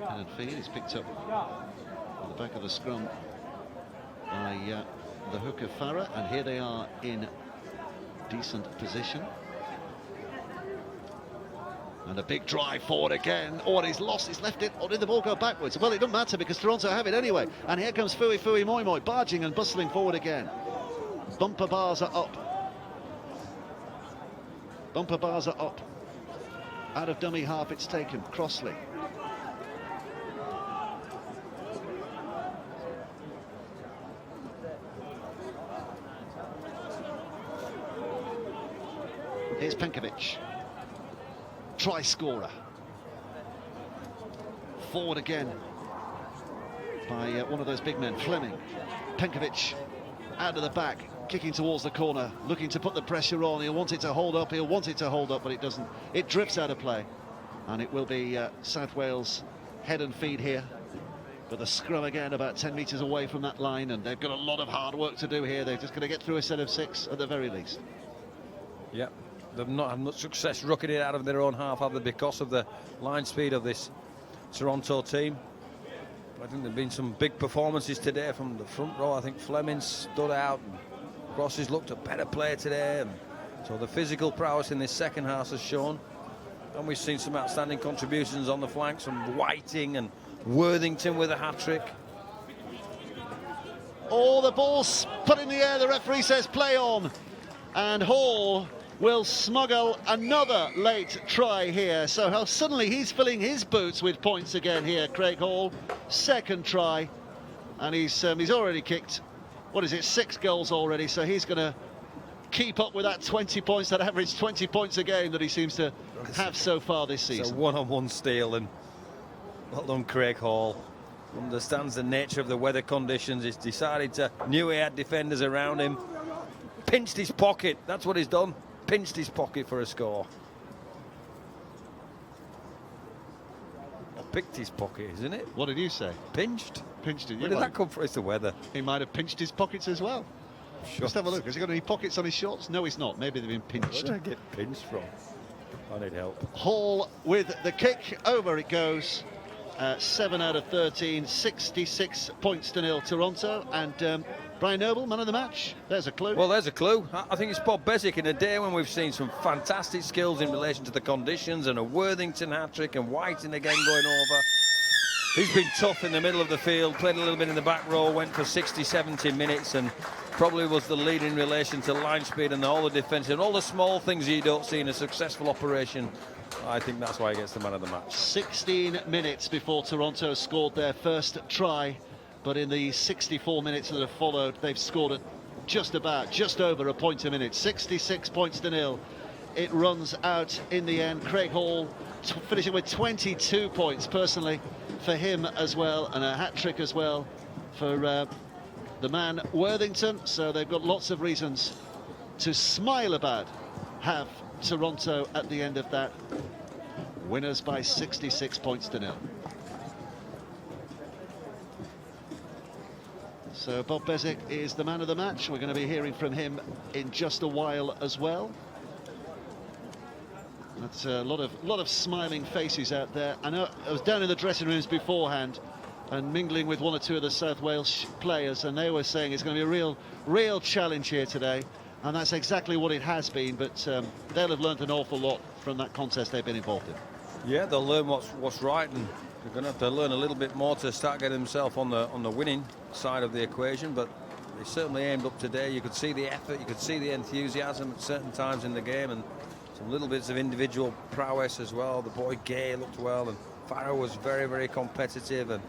And feed is picked up on the back of the scrum by the hooker Farah, and here they are in decent position. And a big drive forward again. Oh, and he's lost, he's left it. Or did the ball go backwards? Well, it doesn't matter because Toronto have it anyway. And here comes Fui Moi, barging and bustling forward again. Bumper bars are up. Bumper bars are up. Out of dummy half it's taken, Crossley. Here's Penkovic, try scorer. Forward again by one of those big men, Fleming. Penkovic out of the back, kicking towards the corner, looking to put the pressure on. He'll want it to hold up, but it doesn't. It drifts out of play, and it will be South Wales head and feed here. But the scrum again about 10 metres away from that line, and they've got a lot of hard work to do here. They're just going to get through a set of 6 at the very least. Yep. They've not had much success rocking it out of their own half, have they, because of the line speed of this Toronto team. But I think there have been some big performances today from the front row. I think Fleming stood out, and Crosses looked a better play today. And so the physical prowess in this second half has shown. And we've seen some outstanding contributions on the flanks from Whiting and Worthington with a hat-trick. Oh, the ball's put in the air. The referee says play on. And Hall will smuggle another late try here. So suddenly he's filling his boots with points again here, Craig Hall. Second try, and he's already kicked, what is it, 6 goals already, so he's going to keep up with that 20 points, that average 20 points a game that he seems to have so far this season. It's a one-on-one steal, and well done, Craig Hall. Understands the nature of the weather conditions. He's decided to, knew he had defenders around him, pinched his pocket, that's what he's done. Pinched his pocket for a score. Or picked his pocket, isn't it? What did you say? Pinched. Pinched it. Where did that come from? It's the weather. He might have pinched his pockets as well. Sure. Let's have a look. Has he got any pockets on his shorts? No, he's not. Maybe they've been pinched. Where did I get pinched from? I need help. Hall with the kick. Over it goes. 7 out of 13. 66 points to 0 Toronto. And Brian Noble, man of the match. There's a clue. Well, there's a clue. I think it's Bob Bezic in a day when we've seen some fantastic skills in relation to the conditions, and a Worthington hat-trick and Whiting again going over. He's been tough in the middle of the field, played a little bit in the back row, went for 60, 70 minutes, and probably was the lead in relation to line speed and all the defence and all the small things you don't see in a successful operation. I think that's why he gets the man of the match. 16 minutes before Toronto scored their first try. But in the 64 minutes that have followed, they've scored just over a point a minute. 66 points to 0. It runs out in the end. Craig Hall finishing with 22 points personally for him as well, and a hat-trick as well for the man Worthington. So they've got lots of reasons to smile about, have Toronto at the end of that. Winners by 66 points to 0. So Bob Bezic is the man of the match. We're going to be hearing from him in just a while as well. That's a lot of smiling faces out there. I know I was down in the dressing rooms beforehand and mingling with 1 or 2 of the South Wales players, and they were saying it's going to be a real challenge here today, and that's exactly what it has been. But they'll have learned an awful lot from that contest they've been involved in. Yeah, they'll learn what's right, and they're going to have to learn a little bit more to start getting themselves on the winning side of the equation. But they certainly aimed up today. You could see the effort, you could see the enthusiasm at certain times in the game, and some little bits of individual prowess as well. The boy Gay looked well, and Farrow was very, very competitive, and